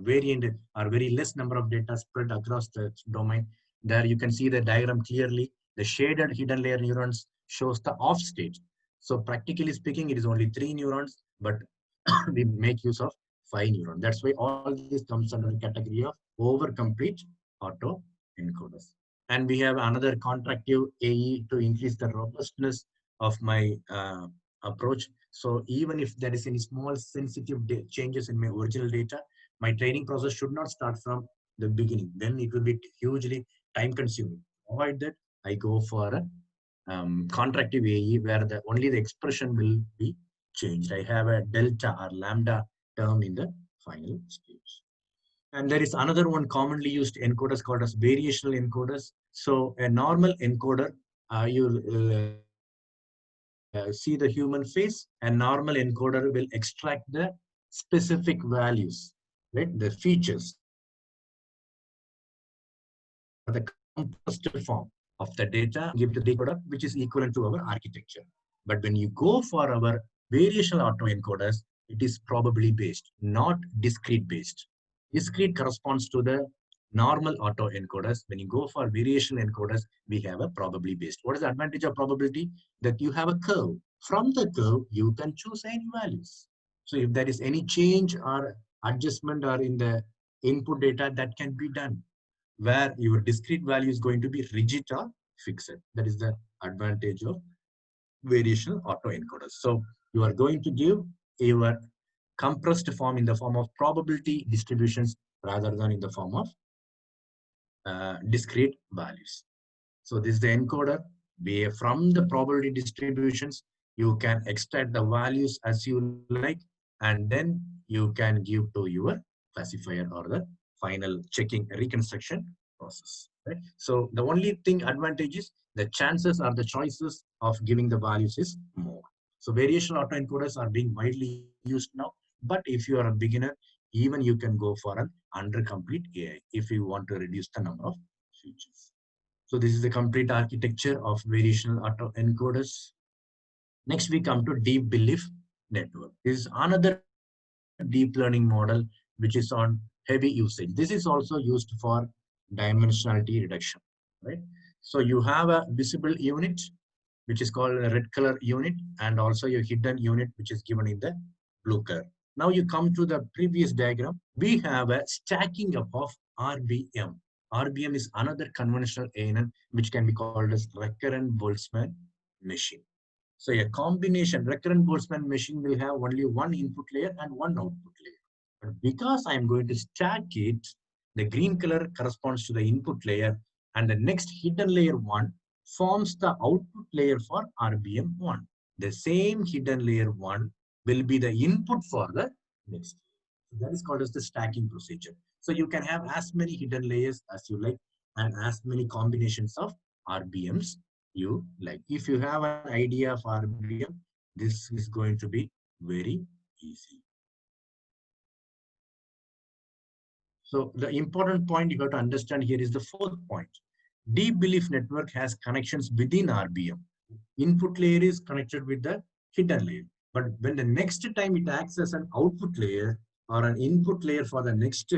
variant or very less number of data spread across the domain. There you can see the diagram clearly. The shaded hidden layer neurons shows the off state. So practically speaking, it is only 3 neurons, but we make use of 5 neurons. That's why all this comes under the category of over-complete auto encoders. And we have another contractive AE to increase the robustness of my approach. So even if there is any small sensitive changes in my original data, my training process should not start from the beginning. Then it will be hugely time consuming. Avoid that, I go for a contractive AE where only the expression will be changed. I have a delta or lambda term in the final stage. And there is another one commonly used encoders called as variational encoders. So a normal encoder, you see the human face, and normal encoder will extract the specific values, right? The features or the compressed form of the data, give to the decoder, which is equivalent to our architecture. But when you go for our variational autoencoders, it is probably based, not discrete based. Discrete corresponds to the normal autoencoders. When you go for variational encoders, we have a probability based. What is the advantage of probability? That you have a curve. From the curve, you can choose any values. So if there is any change or adjustment or in the input data, that can be done, where your discrete value is going to be rigid or fixed. That is the advantage of variational autoencoders. So you are going to give your compressed form in the form of probability distributions rather than in the form of discrete values. So this is the encoder. From the probability distributions, you can extract the values as you like, and then you can give to your classifier or the final checking reconstruction process. Right? So the only thing advantage is the chances or the choices of giving the values is more. So variational autoencoders are being widely used now, but if you are a beginner, even you can go for an under complete AI if you want to reduce the number of features. So this is the complete architecture of variational autoencoders. Next, we come to deep belief network. This is another deep learning model which is on heavy usage. This is also used for dimensionality reduction, right? So you have a visible unit, which is called a red color unit, and also your hidden unit, which is given in the blue color. Now you come to the previous diagram. We have a stacking up of RBM. RBM is another conventional ANN, which can be called as recurrent Boltzmann machine. So a combination recurrent Boltzmann machine will have only one input layer and one output layer. But because I am going to stack it, the green color corresponds to the input layer, and the next hidden layer 1 forms the output layer for RBM1. The same hidden layer 1 will be the input for the next. So that is called as the stacking procedure. So you can have as many hidden layers as you like and as many combinations of RBMs you like. If you have an idea of RBM, this is going to be very easy. So the important point you have to understand here is the fourth point. Deep belief network has connections within RBM. Input layer is connected with the hidden layer. But when the next time it acts as an output layer or an input layer for the next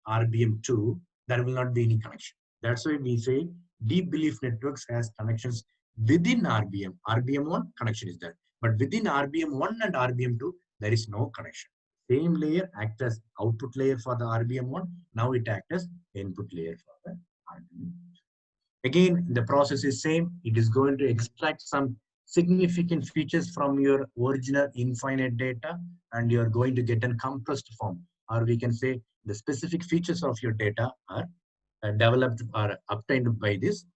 RBM2, there will not be any connection. That's why we say deep belief networks has connections within RBM. RBM1 connection is there. But within RBM1 and RBM2, there is no connection. Same layer acts as output layer for the RBM1. Now it acts as input layer for the RBM2. Again, the process is same. It is going to extract some significant features from your original infinite data, and you are going to get a compressed form, or we can say the specific features of your data are developed or obtained by this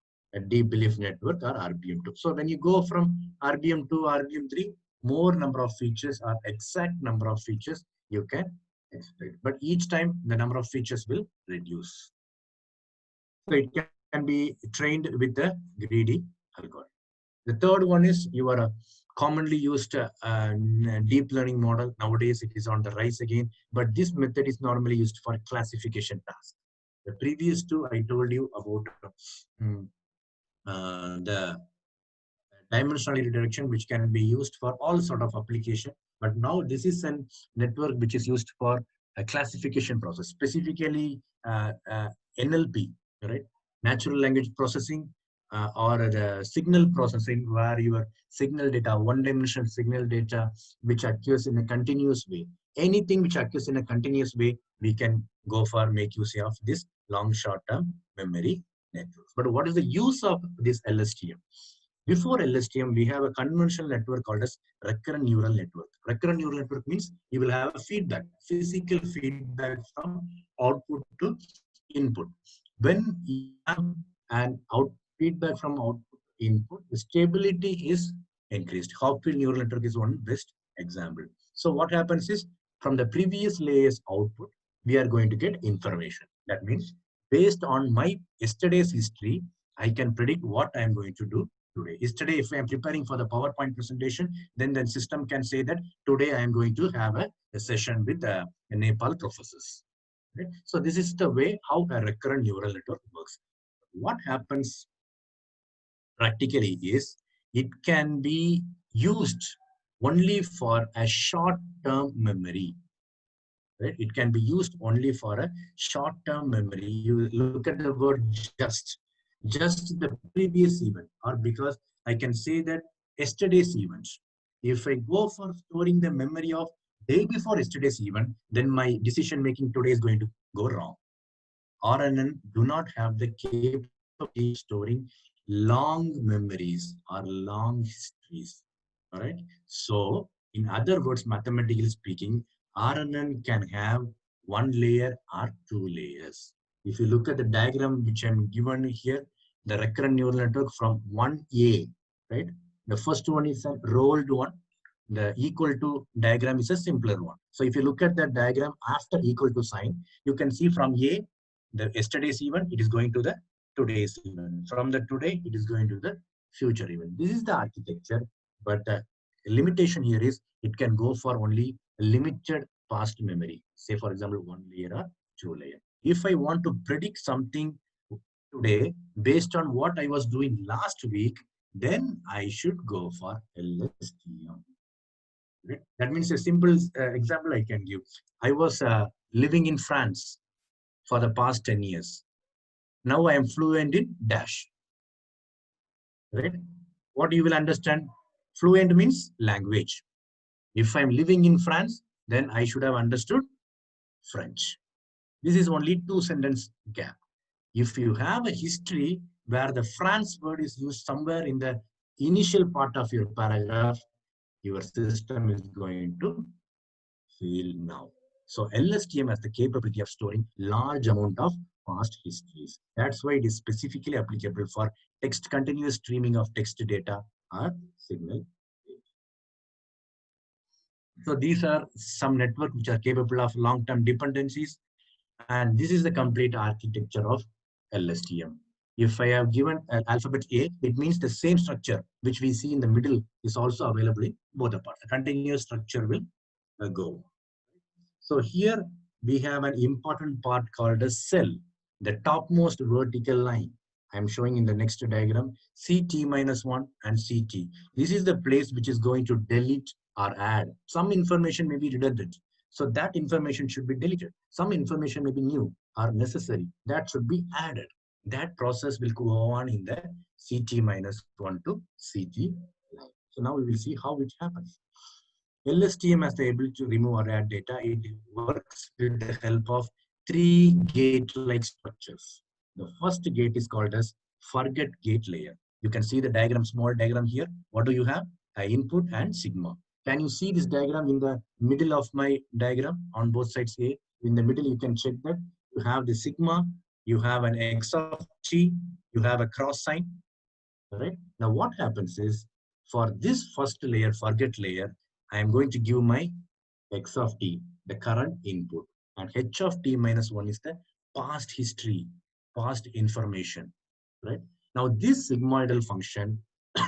deep belief network or RBM2. So when you go from RBM2 RBM3, more number of features or exact number of features you can expect, but each time the number of features will reduce. So it can be trained with the greedy algorithm. The third one is your commonly used deep learning model. Nowadays, it is on the rise again, but this method is normally used for classification tasks. The previous two I told you about the dimensionality reduction, which can be used for all sort of application. But now this is a network which is used for a classification process, specifically NLP, right? Natural language processing, or the signal processing, where your signal data, one-dimensional signal data, which occurs in a continuous way. Anything which occurs in a continuous way, we can go for make use of this long short-term memory networks. But what is the use of this LSTM? Before LSTM, we have a conventional network called as recurrent neural network. Recurrent neural network means you will have a feedback, physical feedback from output to input. When you have an feedback from output to input, the stability is increased. Hopfield neural network is one best example. So what happens is from the previous layer's output, we are going to get information. That means based on my yesterday's history, I can predict what I am going to do today. Yesterday, if I am preparing for the PowerPoint presentation, then the system can say that today I am going to have a session with Nepal professors. Right? So this is the way how a recurrent neural network works. What happens practically is it can be used only for a short-term memory. Right? It can be used only for a short-term memory. You look at the word just the previous event, or because I can say that yesterday's events. If I go for storing the memory of day before yesterday's event, then my decision making today is going to go wrong. RNN do not have the capability of storing long memories or long histories. All right. So, in other words, mathematically speaking, RNN can have one layer or two layers. If you look at the diagram which I'm given here, the recurrent neural network from 1A, right? The first one is a rolled one. The equal to diagram is a simpler one. So if you look at that diagram after equal to sign, you can see from A, the yesterday's event, it is going to the today's event. From the today, it is going to the future event. This is the architecture, but the limitation here is it can go for only a limited past memory. Say, for example, one layer or two layer. If I want to predict something today based on what I was doing last week, then I should go for LSTM. Right? That means a simple example I can give. I was living in France for the past 10 years. Now I am fluent in dash. Right? What you will understand? Fluent means language. If I'm living in France, then I should have understood French. This is only two sentence gap. If you have a history where the France word is used somewhere in the initial part of your paragraph, your system is going to fail now. So LSTM has the capability of storing large amount of past histories. That's why it is specifically applicable for text continuous streaming of text data or signal. So these are some networks which are capable of long-term dependencies. And this is the complete architecture of LSTM. If I have given an alphabet A, it means the same structure which we see in the middle is also available in both the parts. The continuous structure will go. So here we have an important part called a cell, the topmost vertical line. I'm showing in the next diagram, CT-1 and CT. This is the place which is going to delete or add. Some information may be redundant. So that information should be deleted. Some information may be new or necessary. That should be added. That process will go on in the CT-1 to CT line. So now we will see how it happens. LSTM has the ability to remove or add data. It works with the help of three gate-like structures. The first gate is called as forget gate layer. You can see the diagram, small diagram here. What do you have? Input and sigma. Can you see this diagram in the middle of my diagram on both sides A? In the middle, you can check that you have the sigma, you have an X of T, you have a cross sign. Right? Now what happens is for this first layer, forget layer, I am going to give my X of T, the current input, and H of T-1 is the past history, past information, right? Now this sigmoidal function,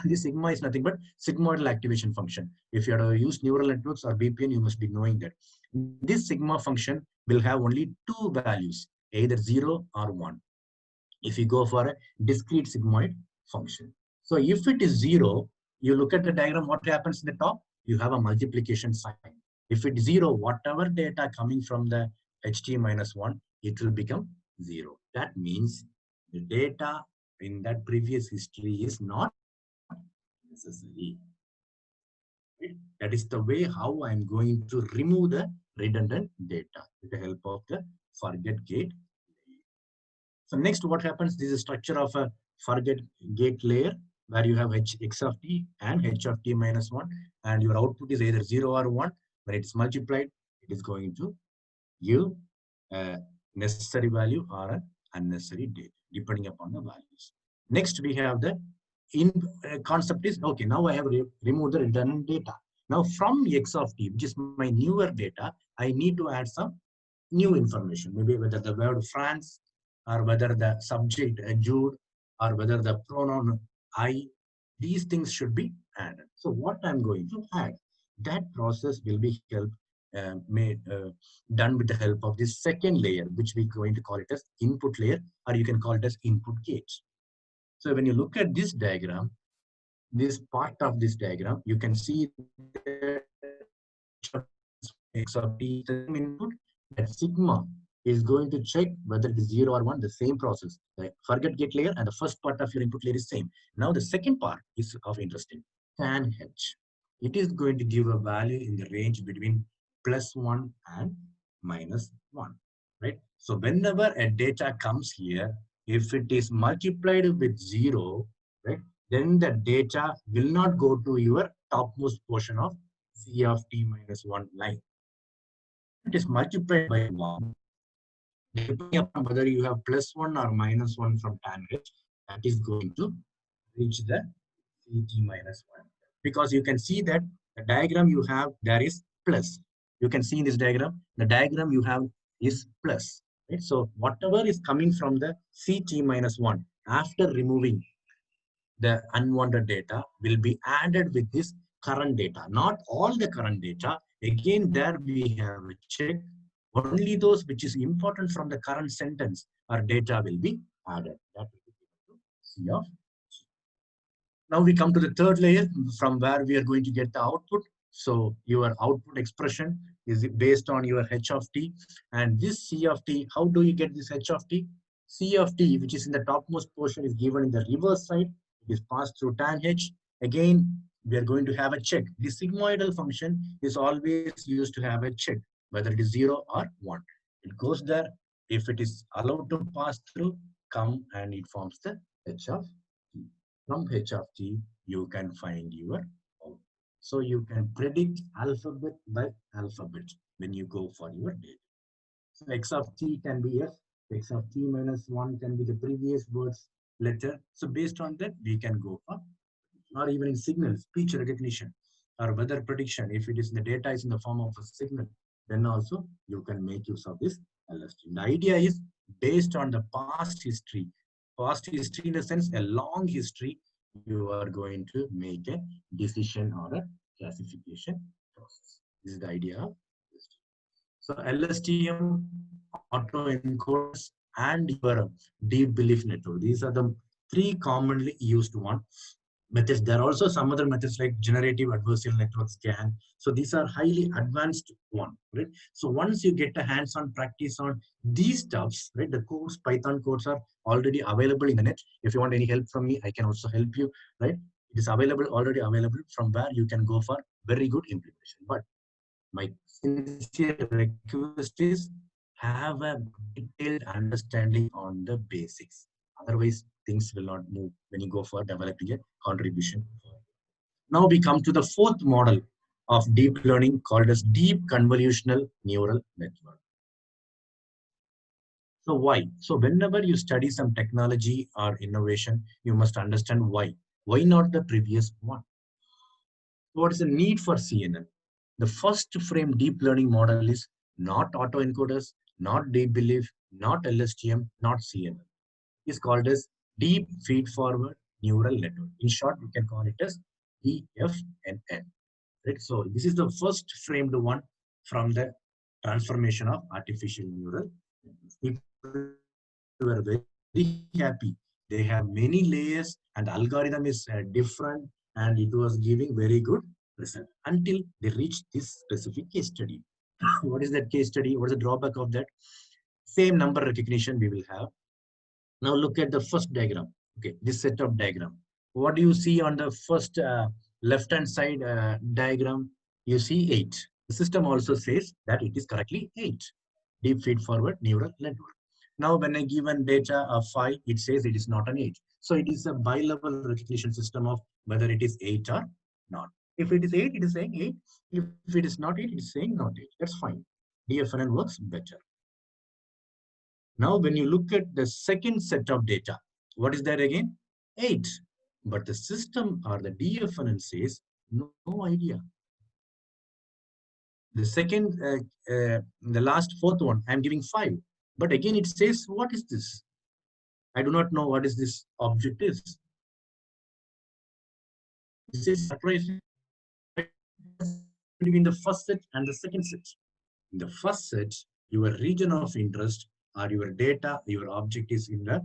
this sigma is nothing but sigmoidal activation function. If you have to use neural networks or BPN, you must be knowing that. This sigma function will have only two values, either 0 or 1. If you go for a discrete sigmoid function. So if it is 0, you look at the diagram, what happens in the top? You have a multiplication sign. If it's 0, whatever data coming from the HT-1, it will become 0. That means the data in that previous history is not necessary. Right? That is the way how I'm going to remove the redundant data with the help of the forget gate. So next, what happens? This is structure of a forget gate layer where you have X of T and H of T-1, and your output is either 0 or 1. When it's multiplied, it is going to give a necessary value or an unnecessary data, depending upon the values. Next, we have the concept is, okay, now I have removed the redundant data. Now from X of t, which is my newer data, I need to add some new information, maybe whether the word France, or whether the subject Jude, or whether the pronoun I. These things should be added. So what I'm going to add, that process will be done with the help of this second layer, which we're going to call it as input layer, or you can call it as input gate. So when you look at this diagram, this part of this diagram, you can see that X of t is the same input, that sigma is going to check whether it is 0 or 1, the same process. The forget get layer and the first part of your input layer is same. Now the second part is of interesting. Tan h. It is going to give a value in the range between +1 and -1. Right? So whenever a data comes here, if it is multiplied with 0, right, then the data will not go to your topmost portion of C of t minus 1 line. It is multiplied by 1, depending upon whether you have +1 or -1 from tan h, that is going to reach the Ct minus 1. Because you can see that the diagram you have, there is plus. You can see in this diagram, the diagram you have is plus. Right? So whatever is coming from the Ct minus 1, after removing the unwanted data, will be added with this current data. Not all the current data. Again, there we have a check. Only those which is important from the current sentence or data will be added. That will be given to C of. Now we come to the third layer from where we are going to get the output. So your output expression is based on your h of t, and this C of t, how do you get this h of t? C of t, which is in the topmost portion, is given in the reverse side. It is passed through tan h. Again, we are going to have a check. The sigmoidal function is always used to have a check, whether it is 0 or 1. It goes there. If it is allowed to pass through, come and it forms the h of t. From h of t, you can find your output. So you can predict alphabet by alphabet when you go for your data. So x of t can be f, x of t minus 1 can be the previous word's letter. So based on that, we can go for, or even in signal, speech recognition, or weather prediction. If it is the data is in the form of a signal, then also you can make use of this LST. The idea is based on the past history. Past history in the sense a long history, you are going to make a decision or a classification process. This is the idea of LSTM. So LSTM, autoencoders, and your deep belief network. These are the three commonly used ones. Methods. There are also some other methods like generative adversarial network scan. So these are highly advanced one, right? So once you get a hands-on practice on these stuffs, right? The codes, Python codes are already available in the net. If you want any help from me, I can also help you, right? It is available, already available, from where you can go for very good implementation. But my sincere request is have a detailed understanding on the basics. Otherwise, things will not move when you go for developing a contribution. Now we come to the fourth model of deep learning called as deep convolutional neural network. So why? So whenever you study some technology or innovation, you must understand why. Why not the previous one? What is the need for CNN? The first frame deep learning model is not autoencoders, not deep belief, not LSTM, not CNN. It's called as deep feed forward neural network. In short, we can call it as DFNN. Right? So this is the first framed one from the transformation of artificial neural networks. People were very happy. They have many layers and the algorithm is different, and it was giving very good result until they reached this specific case study. What is that case study? What is the drawback of that? Same number recognition we will have. Now look at the first diagram. Okay, this set of diagram. What do you see on the first left-hand side diagram? You see 8. The system also says that it is correctly 8. Deep feed forward neural network. Now when I given data of 5, it says it is not an 8. So it is a bi-level recognition system of whether it is 8 or not. If it is 8, it is saying 8. If it is not 8, it is saying not 8. That's fine. DFNN works better. Now, when you look at the second set of data, what is that again? 8. But the system or the DFNN says no idea. The second, the last fourth one, I'm giving 5. But again, it says, what is this? I do not know what is this object is. This is surprising. Between the first set and the second set. In the first set, your region of interest or your data, your object is in the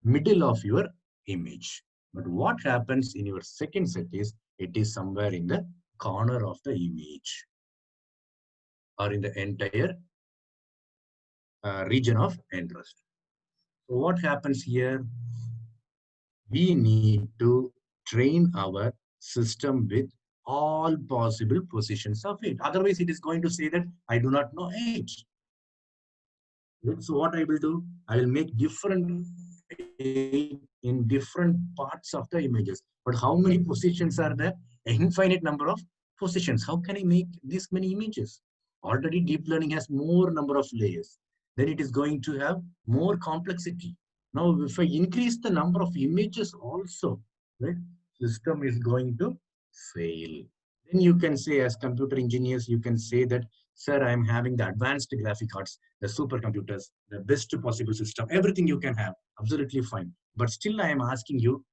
middle of your image. But what happens in your second set is, it is somewhere in the corner of the image or in the entire region of interest. So what happens here? We need to train our system with all possible positions of it. Otherwise, it is going to say that I do not know it. So what I will do, I will make different in different parts of the images. But how many positions are there? Infinite number of positions. How can I make this many images? Already deep learning has more number of layers. Then it is going to have more complexity. Now, if I increase the number of images also, right, system is going to fail. Then you can say, as computer engineers, you can say that, sir, I'm having the advanced graphic cards, the supercomputers, the best possible system, everything you can have, absolutely fine. But still, I am asking you,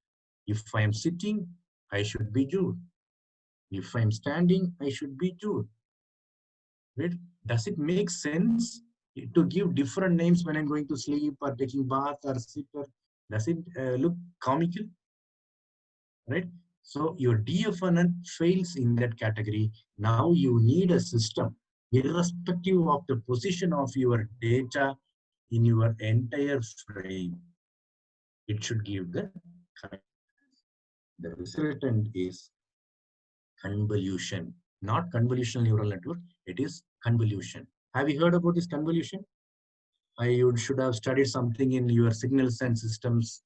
if I am sitting, I should be Jude. If I am standing, I should be Jude. Right? Does it make sense to give different names when I'm going to sleep or taking bath or sit? Or does it look comical? Right? So your DFNN fails in that category. Now you need a system, irrespective of the position of your data in your entire frame. It should give the correct. The resultant is convolution, not convolutional neural network. It is convolution. Have you heard about this convolution? You should have studied something in your signals and systems,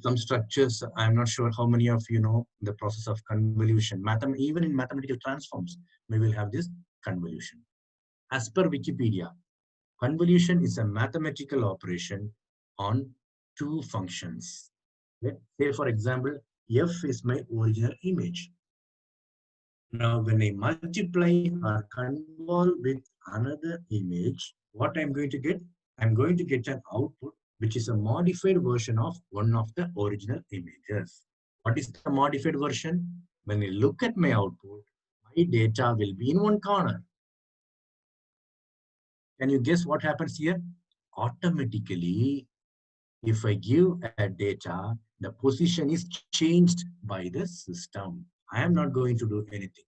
some structures. I'm not sure how many of you know the process of convolution. Even in mathematical transforms, we will have this convolution. As per Wikipedia, convolution is a mathematical operation on two functions. Let's say, for example, f is my original image. Now, when I multiply or convolve with another image, what I'm going to get? I'm going to get an output, which is a modified version of one of the original images. What is the modified version? When I look at my output, my data will be in one corner. Can you guess what happens here? Automatically, if I give a data, the position is changed by the system. I am not going to do anything.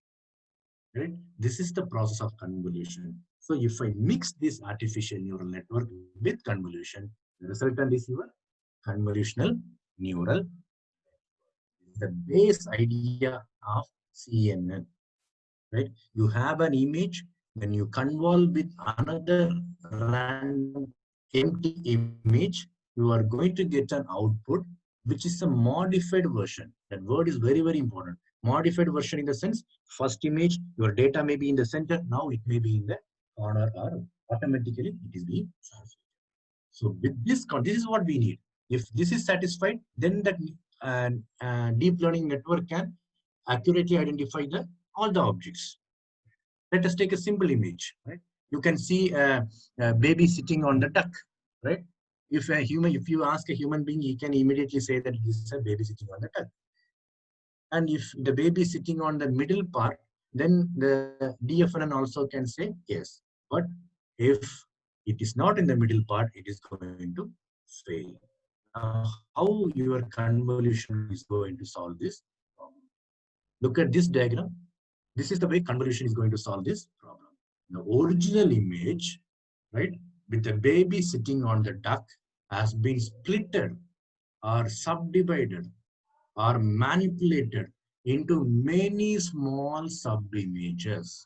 Right? This is the process of convolution. So if I mix this artificial neural network with convolution, the resultant is your convolutional neural. The base idea of CNN. Right? You have an image, when you convolve with another random empty image, you are going to get an output, which is a modified version. That word is very, very important. Modified version in the sense, first image, your data may be in the center, now it may be in the corner, or automatically it is being translated. So with this is what we need. If this is satisfied, then that deep learning network can accurately identify all the objects. Let us take a simple image, right? You can see a baby sitting on the duck, right? If you ask a human being, he can immediately say that this is a baby sitting on the duck. And if the baby is sitting on the middle part, then the DFNN also can say yes. But if it is not in the middle part, it is going to fail. Now, how your convolution is going to solve this problem? Look at this diagram. This is the way convolution is going to solve this problem. The original image, right, with the baby sitting on the duck has been splitted or subdivided or manipulated into many small sub-images.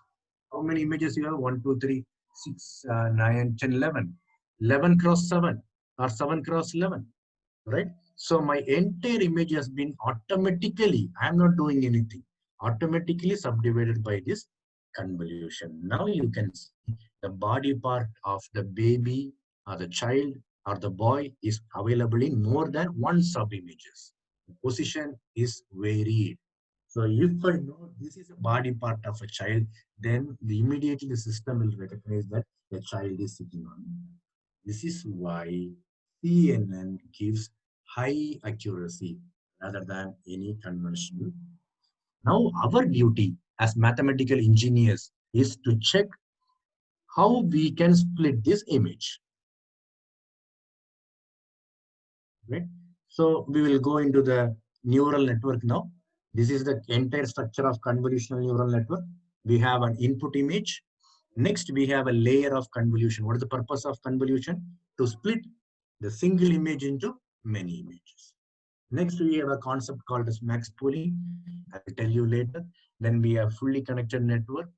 How many images you have? 1, 2, 3, 6, 9, 10, 11. 11 cross 7 or 7 cross 11, right? So my entire image has been automatically, I'm not doing anything, automatically subdivided by this convolution. Now you can see the body part of the baby or the child or the boy is available in more than one sub-images. The position is varied. So if I know this is a body part of a child, then immediately the system will recognize that the child is sitting on it. This is why CNN gives high accuracy rather than any conventional. Now our duty as mathematical engineers is to check how we can split this image. Right? So we will go into the neural network now. This is the entire structure of convolutional neural network. We have an input image. Next, we have a layer of convolution. What is the purpose of convolution? To split the single image into many images. Next, we have a concept called as max pooling. I will tell you later. Then we have fully connected network.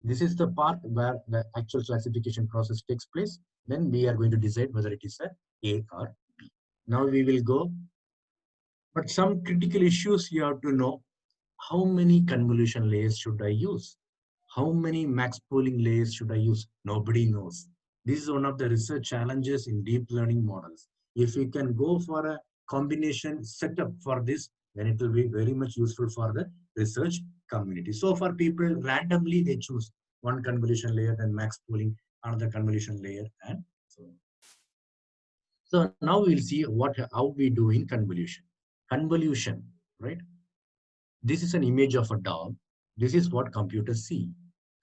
This is the part where the actual classification process takes place. Then we are going to decide whether it is A or B. Now we will go, but some critical issues you have to know. How many convolution layers should I use? How many max pooling layers should I use? Nobody knows. This is one of the research challenges in deep learning models. If you can go for a combination setup for this, then it will be very much useful for the research community. So for people, randomly they choose one convolution layer, then max pooling, another convolution layer, and so on. So now we'll see how we do in convolution. Convolution, right? This is an image of a dog. This is what computers see.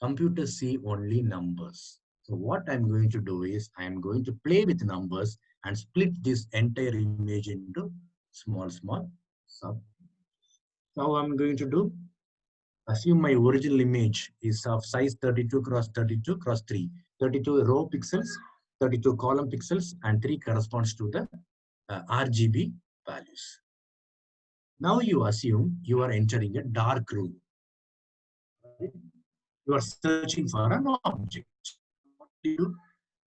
Computers see only numbers. So what I'm going to do is I'm going to play with numbers and split this entire image into small sub. So I'm going to do, assume my original image is of size 32 cross 32 cross 3. 32 row pixels, 32 column pixels, and 3 corresponds to the RGB values. Now you assume you are entering a dark room. Right? You are searching for an object. What do?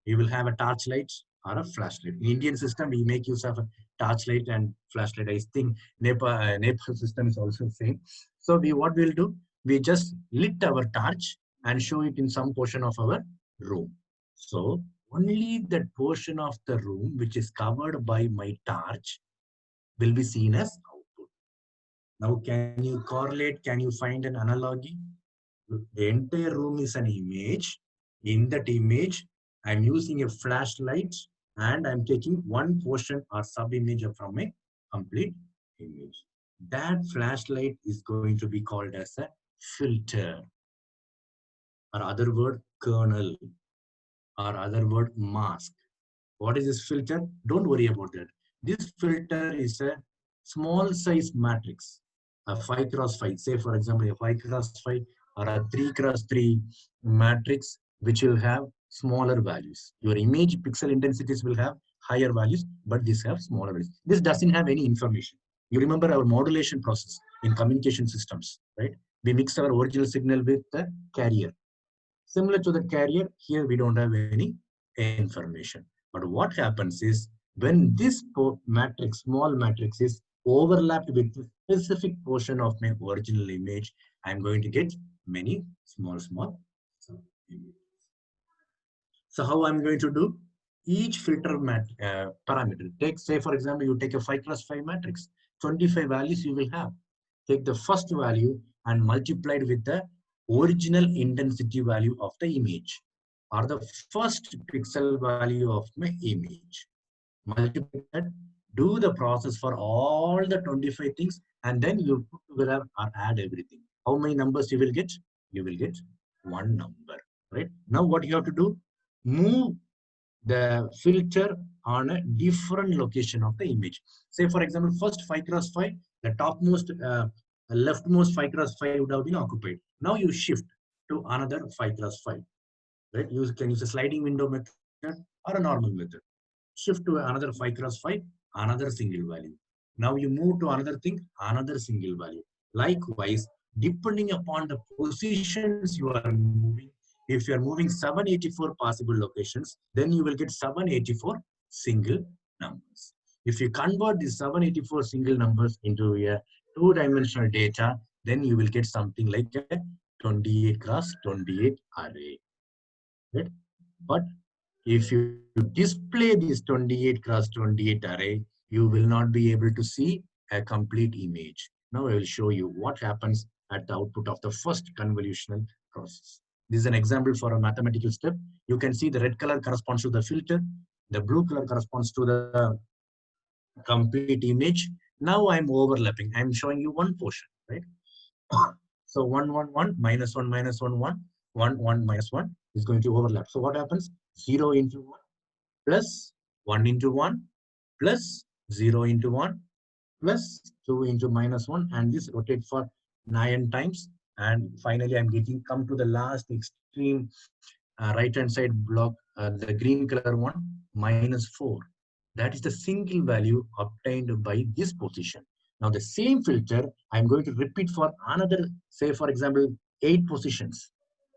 You will have a torchlight or a flashlight. In Indian system, we make use of a torchlight and flashlight. I think Nepal system is also same. So what we'll do, we just lit our torch and show it in some portion of our room. So only that portion of the room which is covered by my torch will be seen as output. Now, can you correlate? Can you find an analogy? The entire room is an image. In that image, I'm using a flashlight and I'm taking one portion or sub-image from a complete image. That flashlight is going to be called as a filter, or other word, kernel, or other word, mask. What is this filter? Don't worry about that. This filter is a small size matrix, a 5 cross 5. Say, for example, a 5 cross 5 or a 3 cross 3 matrix, which will have smaller values. Your image pixel intensities will have higher values, but these have smaller values. This doesn't have any information. You remember our modulation process in communication systems, right? We mix our original signal with the carrier. Similar to the carrier, here we don't have any information. But what happens is when this matrix, small matrix is overlapped with the specific portion of my original image, I'm going to get many small images. So how I'm going to do? Each filter parameter. Take, say, for example, you take a 5 cross 5 matrix. 25 values you will have. Take the first value and multiply it with the original intensity value of the image, or the first pixel value of my image. Multiply that, do the process for all the 25 things, and then you put together or add everything. How many numbers you will get? You will get one number, right? Now what you have to do? Move the filter on a different location of the image. Say, for example, first 5 cross 5, the topmost, leftmost 5 cross 5 would have been occupied. Now you shift to another 5 cross 5. Right? You can use a sliding window method or a normal method. Shift to another 5 cross 5, another single value. Now you move to another thing, another single value. Likewise, depending upon the positions you are moving, if you are moving 784 possible locations, then you will get 784 single numbers. If you convert these 784 single numbers into a two-dimensional data, then you will get something like a 28 cross 28 array. Right? But if you display this 28 cross 28 array, you will not be able to see a complete image. Now I will show you what happens at the output of the first convolutional process. This is an example for a mathematical step. You can see the red color corresponds to the filter. The blue color corresponds to the complete image. Now I'm overlapping. I'm showing you one portion, right? So 1, 1, 1, minus 1, minus 1, 1, 1, 1, minus 1 is going to overlap. So what happens? 0 into 1 plus 1 into 1 plus 0 into 1 plus 2 into minus 1, and this rotate for 9 times. And finally, I'm getting come to the last extreme right hand side block, the green color one, minus 4. That is the single value obtained by this position. Now the same filter I'm going to repeat for another, say for example, 8 positions,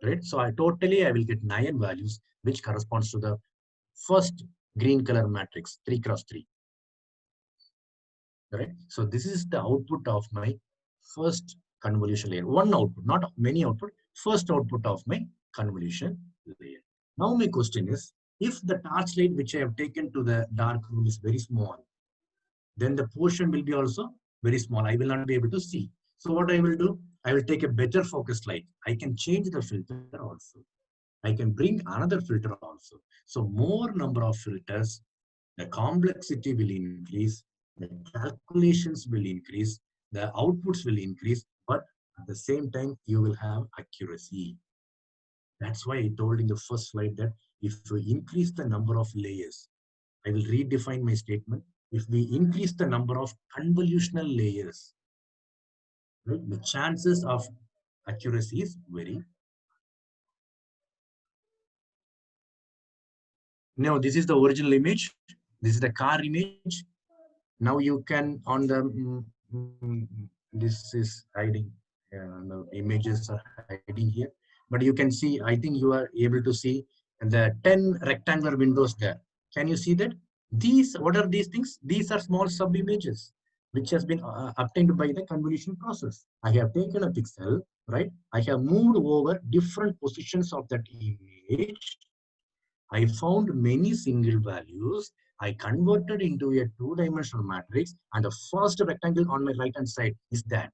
right? So I will get 9 values, which corresponds to the first green color matrix, 3 cross 3. Right? So this is the output of my first convolution layer. One output, not many output, first output of my convolution layer. Now my question is, if the torchlight which I have taken to the dark room is very small, then the portion will be also very small. I will not be able to see. So what I will do, I will take a better focus light. I can change the filter also. I can bring another filter also. So more number of filters, the complexity will increase, the calculations will increase, the outputs will increase, but at the same time, you will have accuracy. That's why I told in the first slide that if we increase the number of layers, I will redefine my statement. If we increase the number of convolutional layers, right, the chances of accuracy is very. Now, this is the original image. This is the car image. Now you can on the this is hiding. The images are hiding here, but you can see. I think you are able to see the 10 rectangular windows there. Can you see that? These, what are these things? These are small sub images which has been obtained by the convolution process. I have taken a pixel, right? I have moved over different positions of that image. I found many single values. I converted into a two-dimensional matrix, and the first rectangle on my right-hand side is that.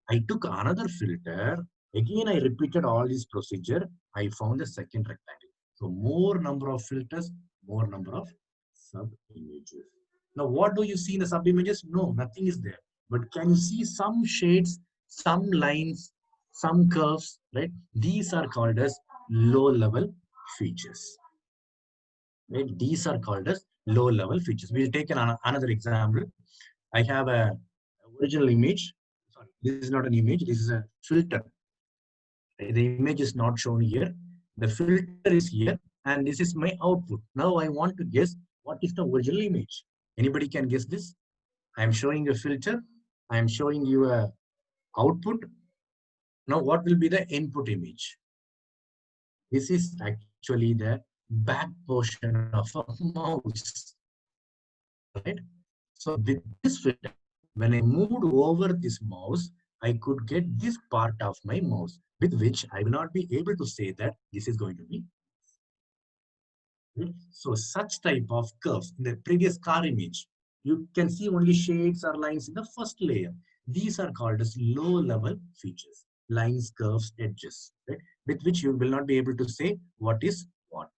I took another filter. Again, I repeated all this procedure. I found the second rectangle. So more number of filters, more number of sub-images. Now, what do you see in the sub-images? No, nothing is there. But can you see some shades, some lines, some curves, right? These are called as low-level features. Right? These are called as low-level features. We'll take another example. I have a original image. Sorry, this is not an image. This is a filter. The image is not shown here. The filter is here, and this is my output. Now I want to guess what is the original image. Anybody can guess this? I am showing a filter. I am showing you a output. Now what will be the input image? This is actually the back portion of a mouse. Right? So with this filter, when I moved over this mouse, I could get this part of my mouse, with which I will not be able to say that this is going to be. So such type of curves in the previous car image, you can see only shades or lines in the first layer. These are called as low-level features, lines, curves, edges, right? With which you will not be able to say what is what.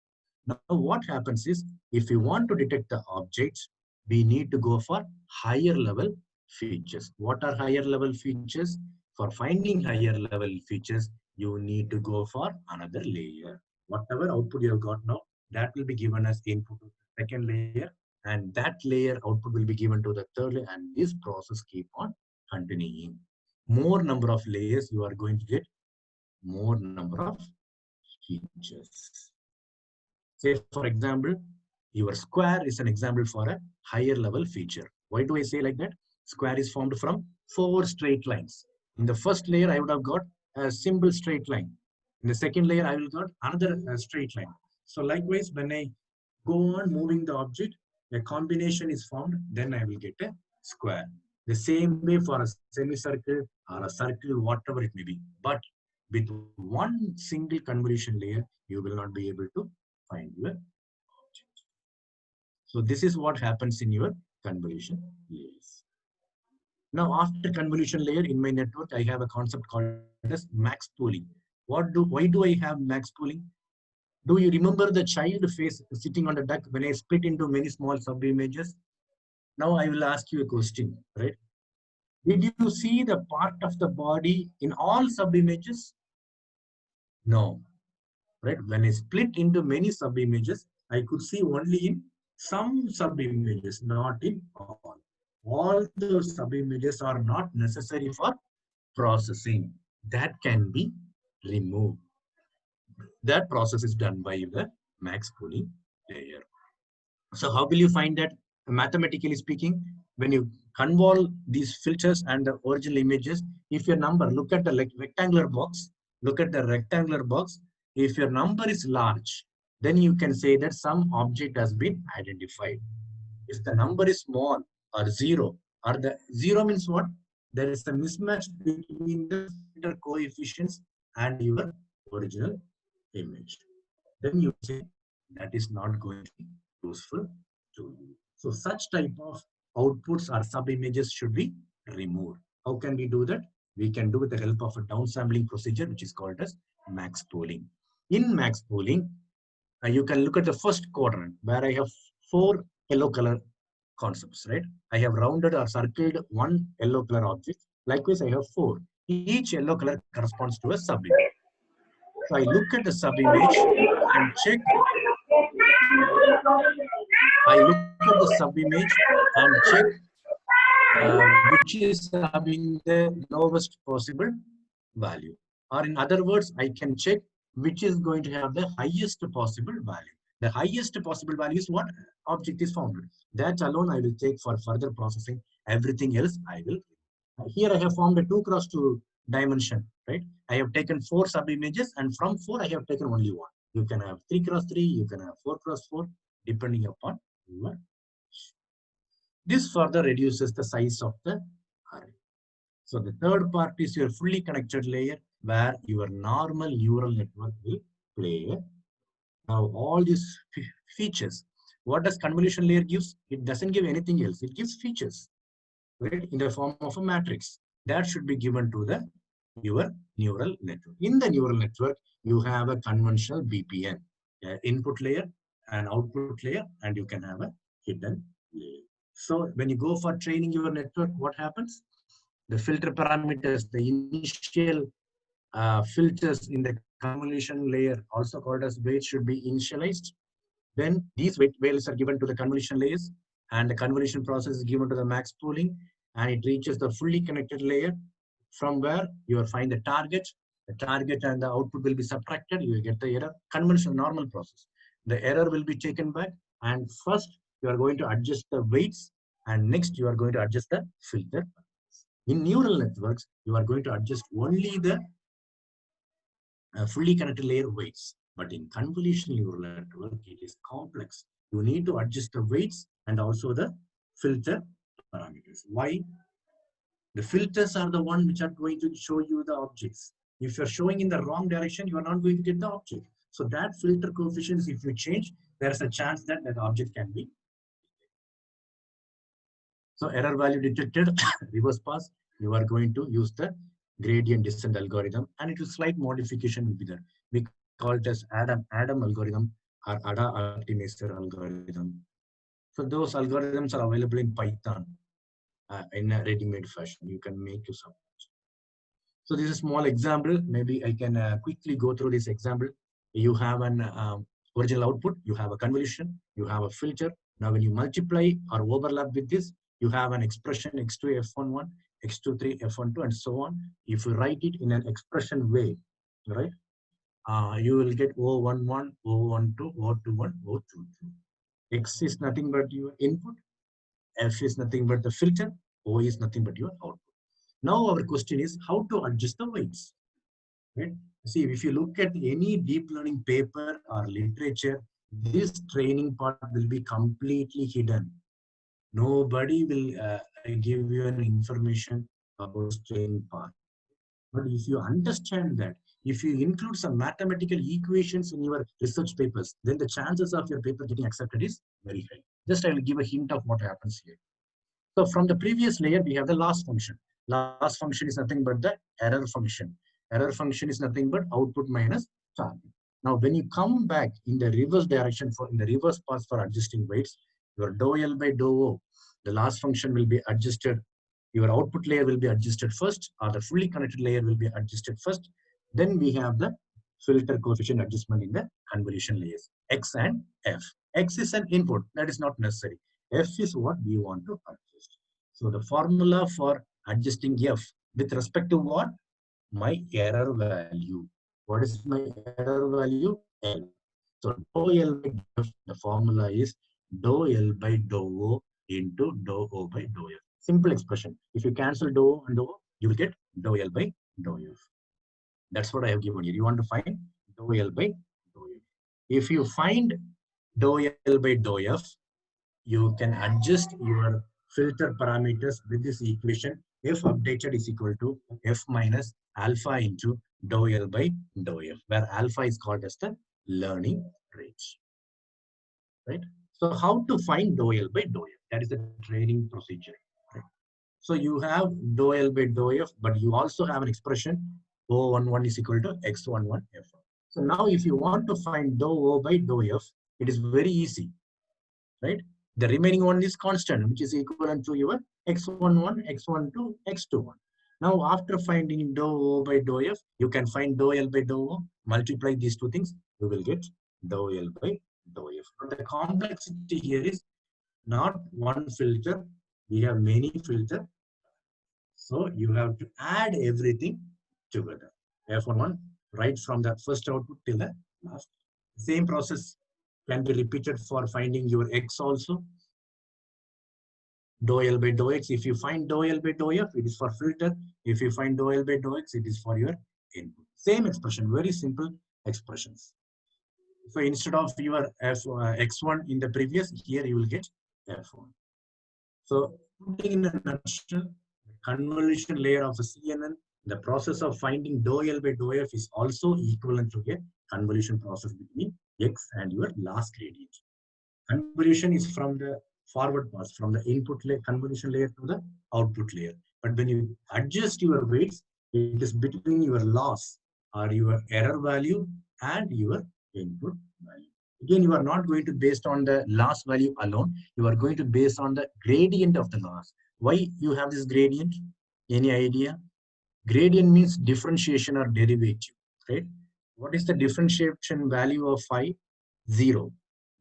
Now, what happens is, if you want to detect the objects, we need to go for higher level features. What are higher level features? For finding higher level features, you need to go for another layer. Whatever output you have got now, that will be given as input to the second layer, and that layer output will be given to the third layer, and this process keep on continuing. More number of layers, you are going to get more number of features. Say, for example, your square is an example for a higher level feature. Why do I say like that? Square is formed from 4 straight lines. In the first layer, I would have got a simple straight line. In the second layer, I will got another straight line. So likewise, when I go on moving the object, a combination is formed, then I will get a square. The same way for a semicircle or a circle, whatever it may be. But with one single convolution layer, you will not be able to find your object. So this is what happens in your convolution layers. Now, after convolution layer in my network, I have a concept called as max pooling. Why do I have max pooling? Do you remember the child face sitting on the duck when I split into many small sub images? Now I will ask you a question, right? Did you see the part of the body in all sub images? No, right? When I split into many sub images, I could see only in some sub images, not in all. All those sub images are not necessary for processing. That can be removed. That process is done by the max pooling layer. So how will you find that? Mathematically speaking, when you convolve these filters and the original images, if your number, look at the rectangular box, look at the rectangular box. If your number is large, then you can say that some object has been identified. If the number is small or zero, or the zero means what? There is a mismatch between the filter coefficients and your original image. Then you say that is not going to be useful to you. So such type of outputs or sub images should be removed. How can we do that? We can do with the help of a downsampling procedure, which is called as max pooling. In max pooling, you can look at the first quadrant where I have 4 yellow color concepts, right? I have rounded or circled one yellow color object. Likewise, I have 4. Each yellow color corresponds to a sub image. So I look at the sub image and check. I look at the sub image and check which is having the lowest possible value. Or in other words, I can check which is going to have the highest possible value. The highest possible value is what object is found. That alone I will take for further processing. Everything else I will. Here I have formed a 2x2 dimension, right? I have taken 4 sub images, and from 4 I have taken only one. You can have 3x3, you can have 4x4, depending upon your. This further reduces the size of the array. So the third part is your fully connected layer, where your normal neural network will play. Now all these features, what does convolution layer gives? It doesn't give anything else. It gives features, right, in the form of a matrix that should be given to the your neural network. In the neural network, you have a conventional BPN, input layer, an output layer, and you can have a hidden layer. So when you go for training your network, what happens? The filter parameters, the initial filters in the convolution layer, also called as weights, should be initialized. Then these values are given to the convolution layers, and the convolution process is given to the max pooling, and it reaches the fully connected layer, from where you will find the target. The target and the output will be subtracted. You will get the error. Conventional normal process. The error will be taken back, and first you are going to adjust the weights, and next you are going to adjust the filter. In neural networks, you are going to adjust only the fully connected layer weights. But in convolutional neural network, it is complex. You need to adjust the weights and also the filter parameters. Why? The filters are the one which are going to show you the objects. If you're showing in the wrong direction, you are not going to get the object. So that filter coefficients, if you change, there's a chance that that object can be. So error value detected, reverse pass, you are going to use the gradient descent algorithm, and it will slight modification will be there. We call it as Adam algorithm or Ada optimizer algorithm. So those algorithms are available in Python in a ready-made fashion. You can make use of it. So this is a small example. Maybe I can quickly go through this example. You have an original output, you have a convolution, you have a filter. Now when you multiply or overlap with this, you have an expression x2 f11, x23 f12, and so on. If you write it in an expression way, right, you will get O11, O12, O21, O22. X is nothing but your input, F is nothing but the filter, O is nothing but your output. Now our question is how to adjust the weights. Right? See, if you look at any deep learning paper or literature, this training part will be completely hidden. Nobody will give you an information about this training part. But if you understand that, if you include some mathematical equations in your research papers, then the chances of your paper getting accepted is very high. Just I will give a hint of what happens here. So from the previous layer, we have the loss function. Loss function is nothing but the error function. Error function is nothing but output minus target. Now, when you come back in the reverse direction in the reverse path for adjusting weights, your dou L by dou O, the loss function will be adjusted. Your output layer will be adjusted first, or the fully connected layer will be adjusted first. Then we have the filter coefficient adjustment in the convolution layers, X and F. X is an input, that is not necessary. F is what we want to adjust. So the formula for adjusting F with respect to what? My error value. What is my error value? L. So dou L by dou F, the formula is dou L by dou O into dou O by dou F. Simple expression. If you cancel dou O and dou O, you will get dou L by dou F. That's what I have given you. You want to find dou L by dou F. If you find dou L by dou F, you can adjust your filter parameters with this equation. F updated is equal to F minus alpha into dou L by dou F, where alpha is called as the learning rate. Right? So how to find dou L by dou F? That is the training procedure. Right? So you have dou L by dou F, but you also have an expression O11 is equal to X11 F. So now if you want to find dou O by dou F, it is very easy. Right? The remaining one is constant, which is equivalent to your x11, x12, x21. Now, after finding dou O by dou F, you can find dou L by dou O, multiply these two things, you will get dou L by dou F. But the complexity here is not one filter, we have many filters. So you have to add everything together. F11, right from the first output till the last. Same process can be repeated for finding your X also. Dou L by dou X. If you find dou L by dou F, it is for filter. If you find dou L by dou X, it is for your input. Same expression, very simple expressions. So instead of your X1 in the previous, here you will get F1. So putting in a nutshell, the convolution layer of a CNN, the process of finding dou L by dou F is also equivalent to a convolution process between X and your last gradient. Convolution is from the forward pass, from the input layer, convolution layer to the output layer. But when you adjust your weights, it is between your loss or your error value and your input value. Again, you are not going to based on the loss value alone. You are going to base on the gradient of the loss. Why you have this gradient? Any idea? Gradient means differentiation or derivative, right? What is the differentiation value of phi? 0.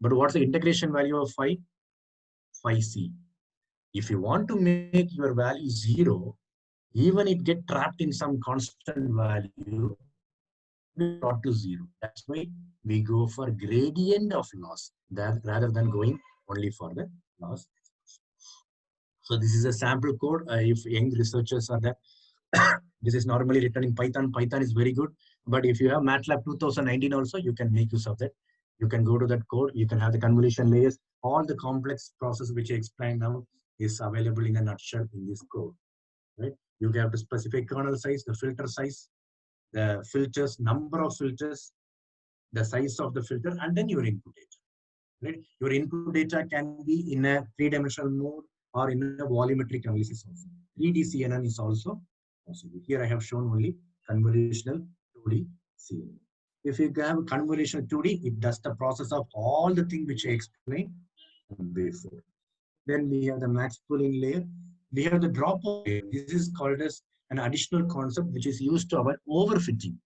But what's the integration value of phi? Phi c. If you want to make your value 0, even it get trapped in some constant value, not to 0. That's why we go for gradient of loss rather than going only for the loss. So this is a sample code. If young researchers are there, this is normally written in Python. Python is very good. But if you have MATLAB 2019 also, you can make use of that. You can go to that code. You can have the convolution layers. All the complex process which I explained now is available in a nutshell in this code. Right? You have to specify kernel size, the filter size, the filters, number of filters, the size of the filter, and then your input data. Right? Your input data can be in a three-dimensional mode or in a volumetric analysis also. 3D CNN is also possible. Here I have shown only convolutional 2D CNN. If you have convolutional 2D, it does the process of all the things which I explained before. Then we have the max pooling layer. We have the dropout layer. This is called as an additional concept which is used to avoid overfitting.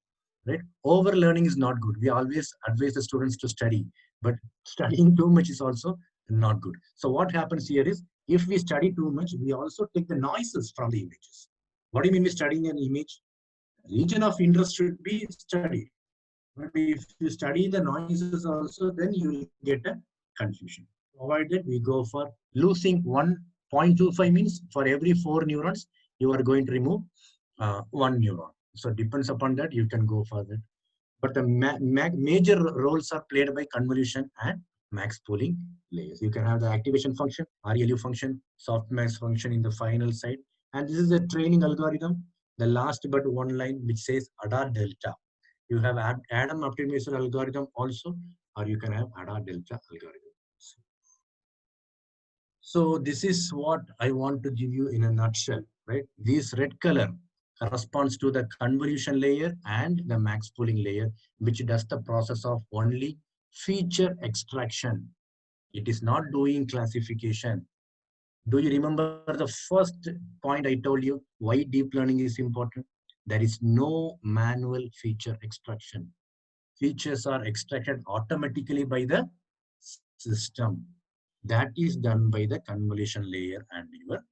Right? Overlearning is not good. We always advise the students to study, but studying too much is also not good. So what happens here is, if we study too much, we also take the noises from the images. What do you mean by studying an image? Region of interest should be studied. But if you study the noises also, then you will get a confusion. Provided we go for losing 1.25 means for every 4 neurons, you are going to remove 1 neuron. So depends upon that, you can go for that. But the major roles are played by convolution and max pooling layers. You can have the activation function, RLU function, softmax function in the final side. And this is a training algorithm. The last but one line which says ADA delta. You have Adam optimizer algorithm also, or you can have ADA delta algorithm. So this is what I want to give you in a nutshell, right? This red color corresponds to the convolution layer and the max pooling layer, which does the process of only feature extraction. It is not doing classification. Do you remember the first point I told you why deep learning is important? There is no manual feature extraction. Features are extracted automatically by the system. That is done by the convolution layer and your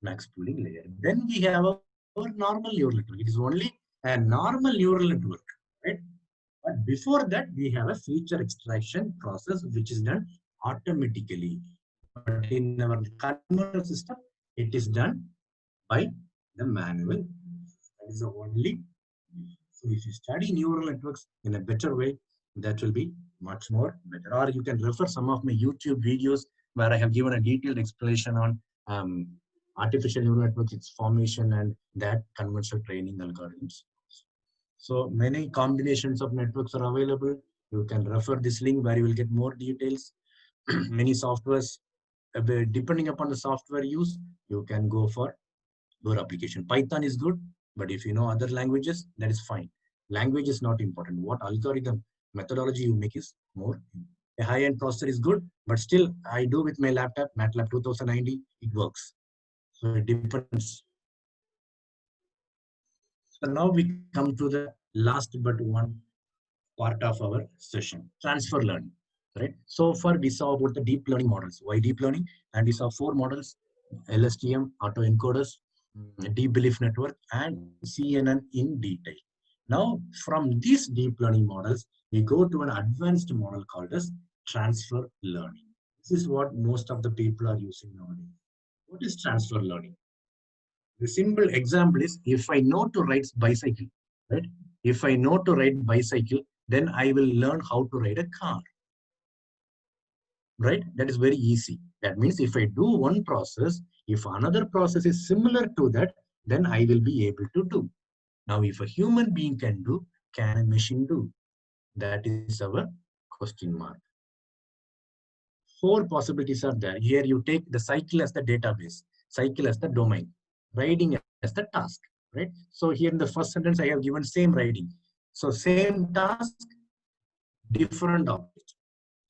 max pooling layer. Then we have our normal neural network. It is only a normal neural network, right? But before that, we have a feature extraction process which is done automatically. But in our convolutional system, it is done by the manual. That is the only. So if you study neural networks in a better way, that will be much more better. Or you can refer some of my YouTube videos where I have given a detailed explanation on artificial neural networks, its formation, and that conventional training algorithms. So many combinations of networks are available. You can refer this link where you will get more details. Many softwares, depending upon the software use, you can go for your application. Python is good, but if you know other languages, that is fine. Language is not important. What algorithm methodology you make is more. A high-end processor is good, but still I do with my laptop, MATLAB 2090, it works. So it depends. So now we come to the last but one part of our session, transfer learning, right? So far we saw about the deep learning models. Why deep learning? And we saw 4 models: LSTM, autoencoders, deep belief network, and CNN in detail. Now, from these deep learning models, we go to an advanced model called as transfer learning. This is what most of the people are using nowadays. What is transfer learning? The simple example is, if I know to ride bicycle, right? If I know to ride bicycle, then I will learn how to ride a car, right? That is very easy. That means if I do one process, if another process is similar to that, then I will be able to do. Now, if a human being can do, can a machine do? That is our question mark. 4 possibilities are there. Here you take the cycle as the database, cycle as the domain, riding as the task, right? So here in the first sentence, I have given same riding. So same task, different object.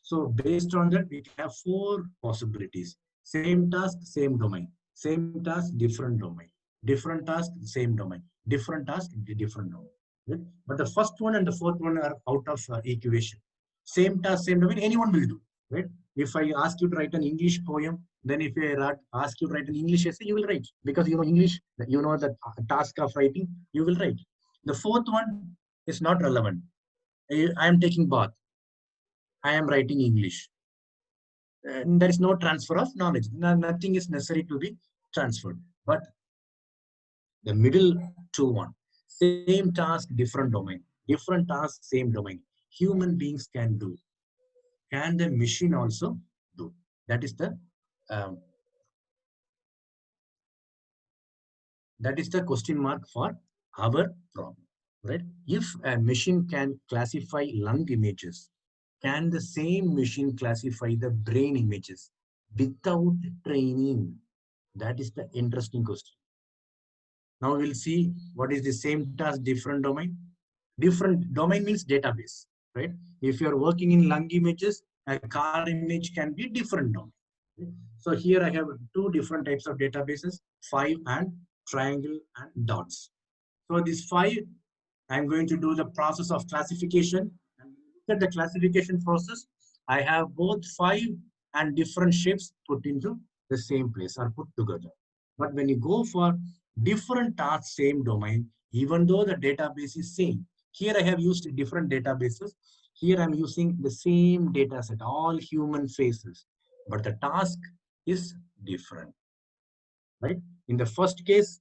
So based on that, we can have 4 possibilities. Same task, same domain. Same task, different domain. Different task, same domain. Different task, different domain. Right? But the first one and the fourth one are out of equation. Same task, same domain, anyone will do. Right? If I ask you to write an English poem, then if I ask you to write an English essay, you will write. Because you know English, you know the task of writing, you will write. The fourth one is not relevant. I am taking bath. I am writing English. And there is no transfer of knowledge. Nothing is necessary to be transferred. But the middle 2 1, same task, different domain. Different task, same domain. Human beings can do. Can the machine also do? That is the um, question mark for our problem, right? If a machine can classify lung images, can the same machine classify the brain images without training? That is the interesting question. Now we'll see what is the same task, different domain. Different domain means database, right? If you're working in lung images, a car image can be different domain. So here I have 2 different types of databases, 5 and triangle and dots. So these 5, I'm going to do the process of classification. And look at the classification process. I have both 5 and different shapes put into the same place or put together. But when you go for different tasks, same domain, even though the database is same, here I have used different databases. Here I'm using the same data set, all human faces, but the task is different, right? In the first case,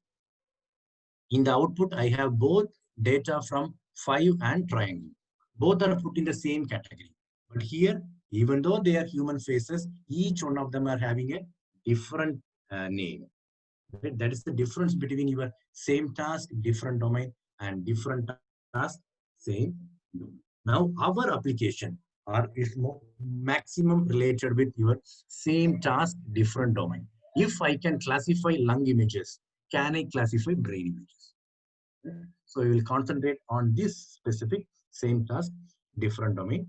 in the output, I have both data from 5 and triangle. Both are put in the same category. But here, even though they are human faces, each one of them are having a different name. Right? That is the difference between your same task, different domain, and different task, same domain. Now, our application or is maximum related with your same task, different domain. If I can classify lung images, can I classify brain images? So we will concentrate on this specific same task, different domain.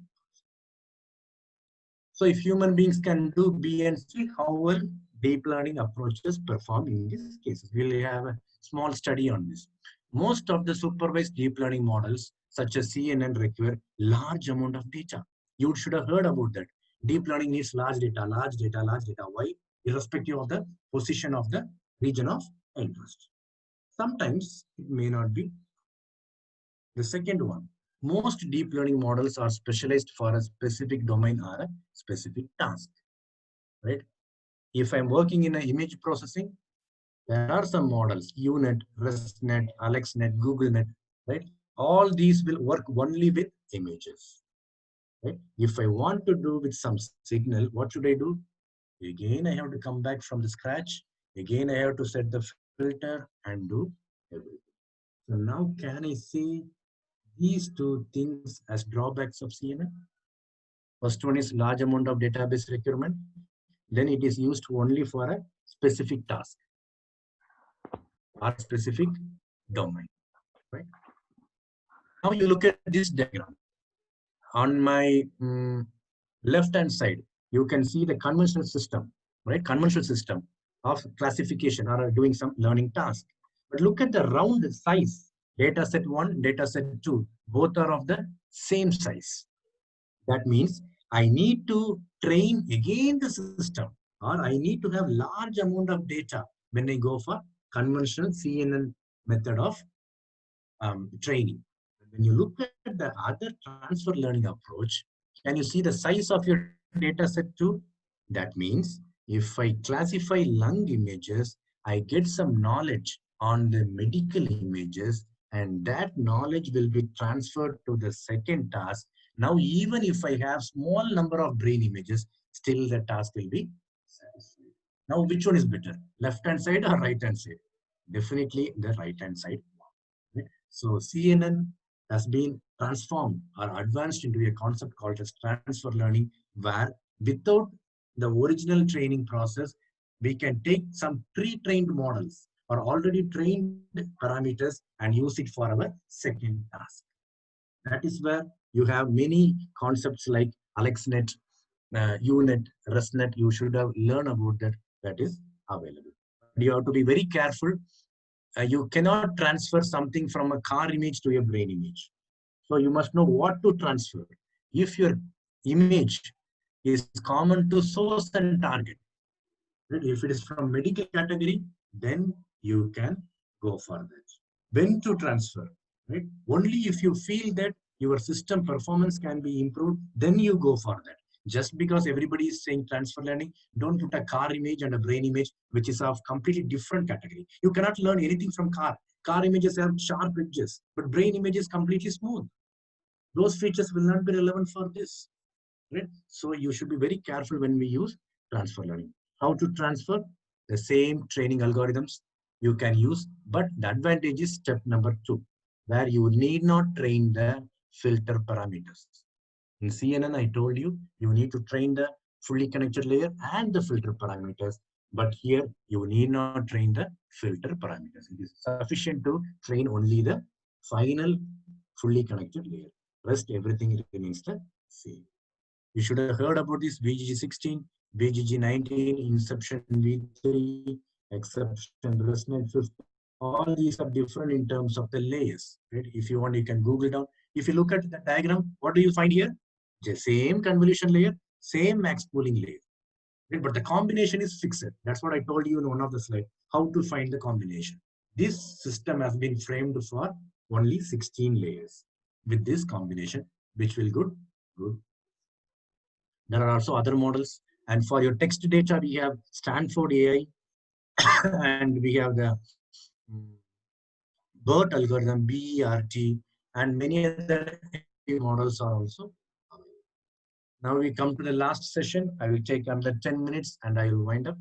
So if human beings can do B and C, how will deep learning approaches perform in these cases? We'll have a small study on this. Most of the supervised deep learning models, such as CNN, require large amount of data. You should have heard about that. Deep learning needs large data, large data, large data. Why? Irrespective of the position of the region of interest. Sometimes it may not be. The second one, most deep learning models are specialized for a specific domain or a specific task, right? If I'm working in an image processing, there are some models, UNet, ResNet, AlexNet, GoogleNet, right? All these will work only with images, right? If I want to do with some signal, what should I do? Again, I have to come back from the scratch. Again, I have to set the filter and do everything. So now can I see these two things as drawbacks of CNN? First one is large amount of database requirement. Then it is used only for a specific task or a specific domain, right? Now you look at this diagram. On my left hand side, you can see the conventional system, right? Conventional system of classification or doing some learning task. But look at the round size. Data set 1, data set 2, both are of the same size. That means I need to train again the system, or I need to have large amount of data when I go for conventional CNN method of training. When you look at the other transfer learning approach, can you see the size of your data set too? That means if I classify lung images, I get some knowledge on the medical images, and that knowledge will be transferred to the second task. Now, even if I have small number of brain images, still the task will be satisfied. Now, which one is better? Left hand side or right hand side? Definitely the right hand side. So CNN has been transformed or advanced into a concept called as transfer learning, where without the original training process, we can take some pre-trained models or already trained parameters and use it for our second task. That is where you have many concepts like AlexNet, UNet, ResNet. You should have learned about that. That is available. But you have to be very careful. You cannot transfer something from a car image to a brain image. So you must know what to transfer. If your image is common to source and target, right? If it is from medical category, then you can go for that. When to transfer, right? Only if you feel that your system performance can be improved, then you go for that. Just because everybody is saying transfer learning, don't put a car image and a brain image, which is of completely different category. You cannot learn anything from car. Car images have sharp edges, but brain image is completely smooth. Those features will not be relevant for this, right? So you should be very careful when we use transfer learning. How to transfer? The same training algorithms you can use, but the advantage is step number 2, where you need not train the filter parameters. In CNN, I told you, you need to train the fully connected layer and the filter parameters. But here, you need not train the filter parameters. It is sufficient to train only the final fully connected layer. Rest, everything remains the same. You should have heard about this VGG 16, VGG 19, Inception V3, Exception, ResNet 5. All these are different in terms of the layers. Right? If you want, you can Google down. If you look at the diagram, what do you find here? The same convolution layer, same max pooling layer. Right? But the combination is fixed. That's what I told you in one of the slides, how to find the combination. This system has been framed for only 16 layers with this combination, which will good. There are also other models. And for your text data, we have Stanford AI and we have the BERT algorithm, BERT, and many other models are also available. Now we come to the last session. I will take another 10 minutes and I will wind up.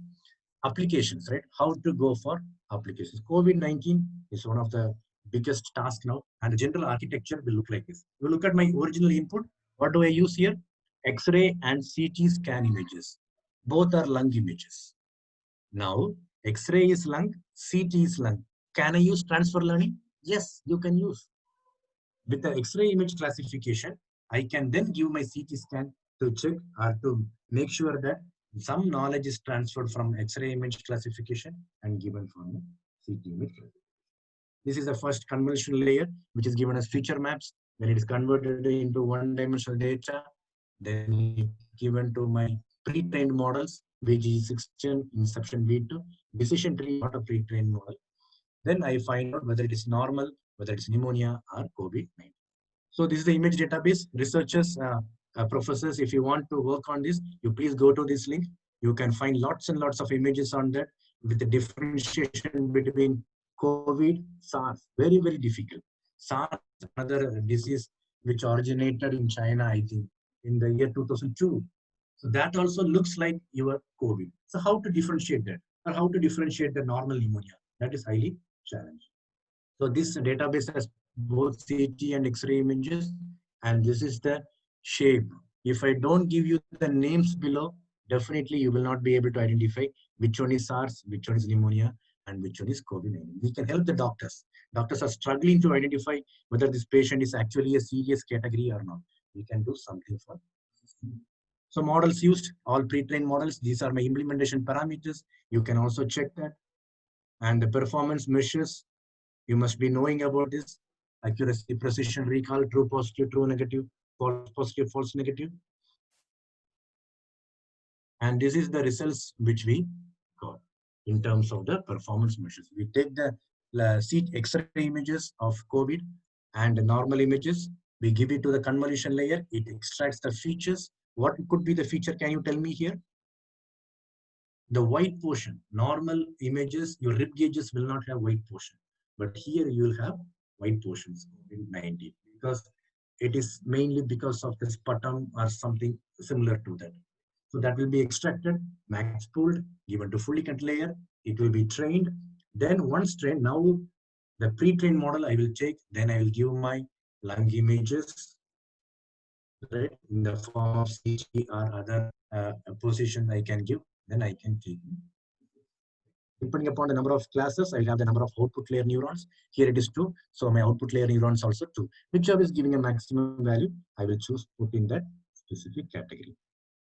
Applications, right? How to go for applications. COVID-19 is one of the biggest tasks now, and the general architecture will look like this. You look at my original input. What do I use here? X-ray and CT scan images. Both are lung images. Now, X-ray is lung, CT is lung. Can I use transfer learning? Yes, you can use. With the X-ray image classification, I can then give my CT scan to check or to make sure that some knowledge is transferred from X-ray image classification and given from the CT image classification. This is the first convolutional layer, which is given as feature maps. When it is converted into one-dimensional data, then it given to my pre-trained models, which is 16 inception V2. Decision tree is not a pre-trained model. Then I find out whether it is normal, whether it's pneumonia or COVID-19. So this is the image database. Researchers, professors, if you want to work on this, you please go to this link. You can find lots and lots of images on that with the differentiation between COVID, SARS. Very, very difficult. SARS, another disease which originated in China, I think, in the year 2002. So that also looks like your COVID. So how to differentiate that? Or how to differentiate the normal pneumonia? That is highly challenging. So this database has both CT and X-ray images, and this is the shape. If I don't give you the names below, definitely you will not be able to identify which one is SARS, which one is pneumonia, and which one is COVID-19. We can help the doctors. Doctors are struggling to identify whether this patient is actually a serious category or not. We can do something for. So models used, all pre-trained models. These are my implementation parameters. You can also check that. And the performance measures, you must be knowing about this: accuracy, precision, recall, true positive, true negative, false positive, false negative. And this is the results which we got in terms of the performance measures. We take the X-ray images of COVID and the normal images. We give it to the convolution layer. It extracts the features. What could be the feature? Can you tell me here? The white portion. Normal images, your rib gauges will not have white portion. But here you will have white portions in 90 because it is mainly because of the sputum or something similar to that. So that will be extracted, max pooled, given to fully cut layer. It will be trained. Then once trained, now the pre-trained model I will take, then I will give my lung images, right, in the form of CT or other position I can give, then I can take. Depending upon the number of classes, I will have the number of output layer neurons. Here it is 2. So my output layer neurons also 2. Whichever is giving a maximum value, I will choose put in that specific category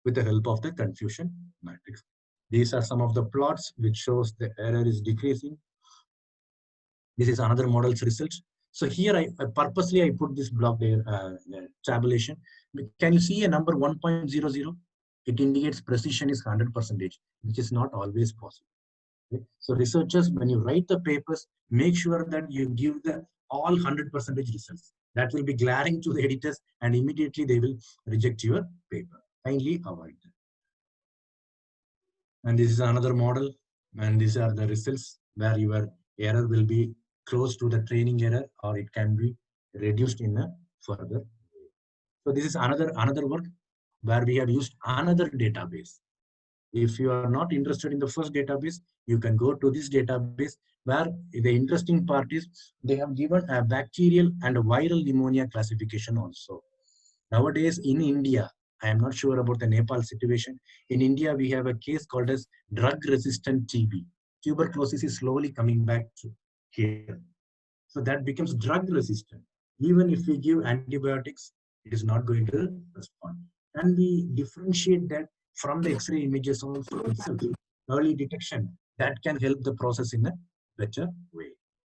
with the help of the confusion matrix. These are some of the plots which shows the error is decreasing. This is another model's result. So here I purposely I put this block there, tabulation. Can you see a number 1.00? It indicates precision is 100%, which is not always possible. So researchers, when you write the papers, make sure that you give the all 100% results. That will be glaring to the editors and immediately they will reject your paper. Kindly avoid that. And this is another model, and these are the results where your error will be close to the training error or it can be reduced in a further. So this is another work where we have used another database. If you are not interested in the first database, you can go to this database where the interesting part is they have given a bacterial and a viral pneumonia classification also. Nowadays in India, I am not sure about the Nepal situation. In India, we have a case called as drug-resistant TB. Tuberculosis is slowly coming back to here. So that becomes drug-resistant. Even if we give antibiotics, it is not going to respond. And we differentiate that from the X-ray images also itself. Early detection, that can help the process in a better way.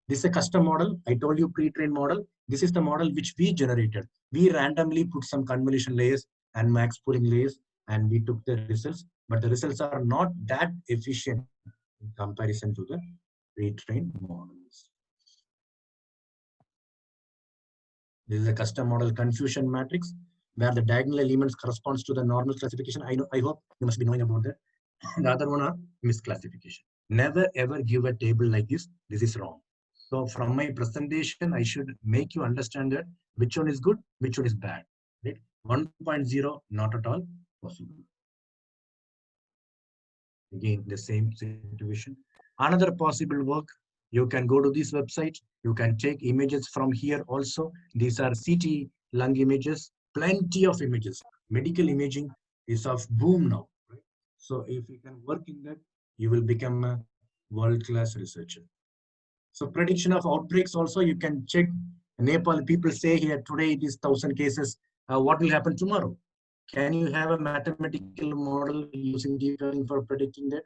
This is a custom model. I told you pre-trained model. This is the model which we generated. We randomly put some convolution layers and max pooling layers and we took the results, but the results are not that efficient in comparison to the pre-trained models. This is a custom model confusion matrix where the diagonal elements corresponds to the normal classification. I hope you must be knowing about that. The other one are misclassification. Never ever give a table like this. This is wrong. So from my presentation, I should make you understand that which one is good, which one is bad. Right? 1.0, not at all possible. Again, the same situation. Another possible work, you can go to this website. You can take images from here also. These are CT lung images, plenty of images. Medical imaging is of boom now, right? So if you can work in that, you will become a world-class researcher. So prediction of outbreaks also you can check. Nepal people say here today it is 1,000 cases. What will happen tomorrow? Can you have a mathematical model using deep learning for predicting that?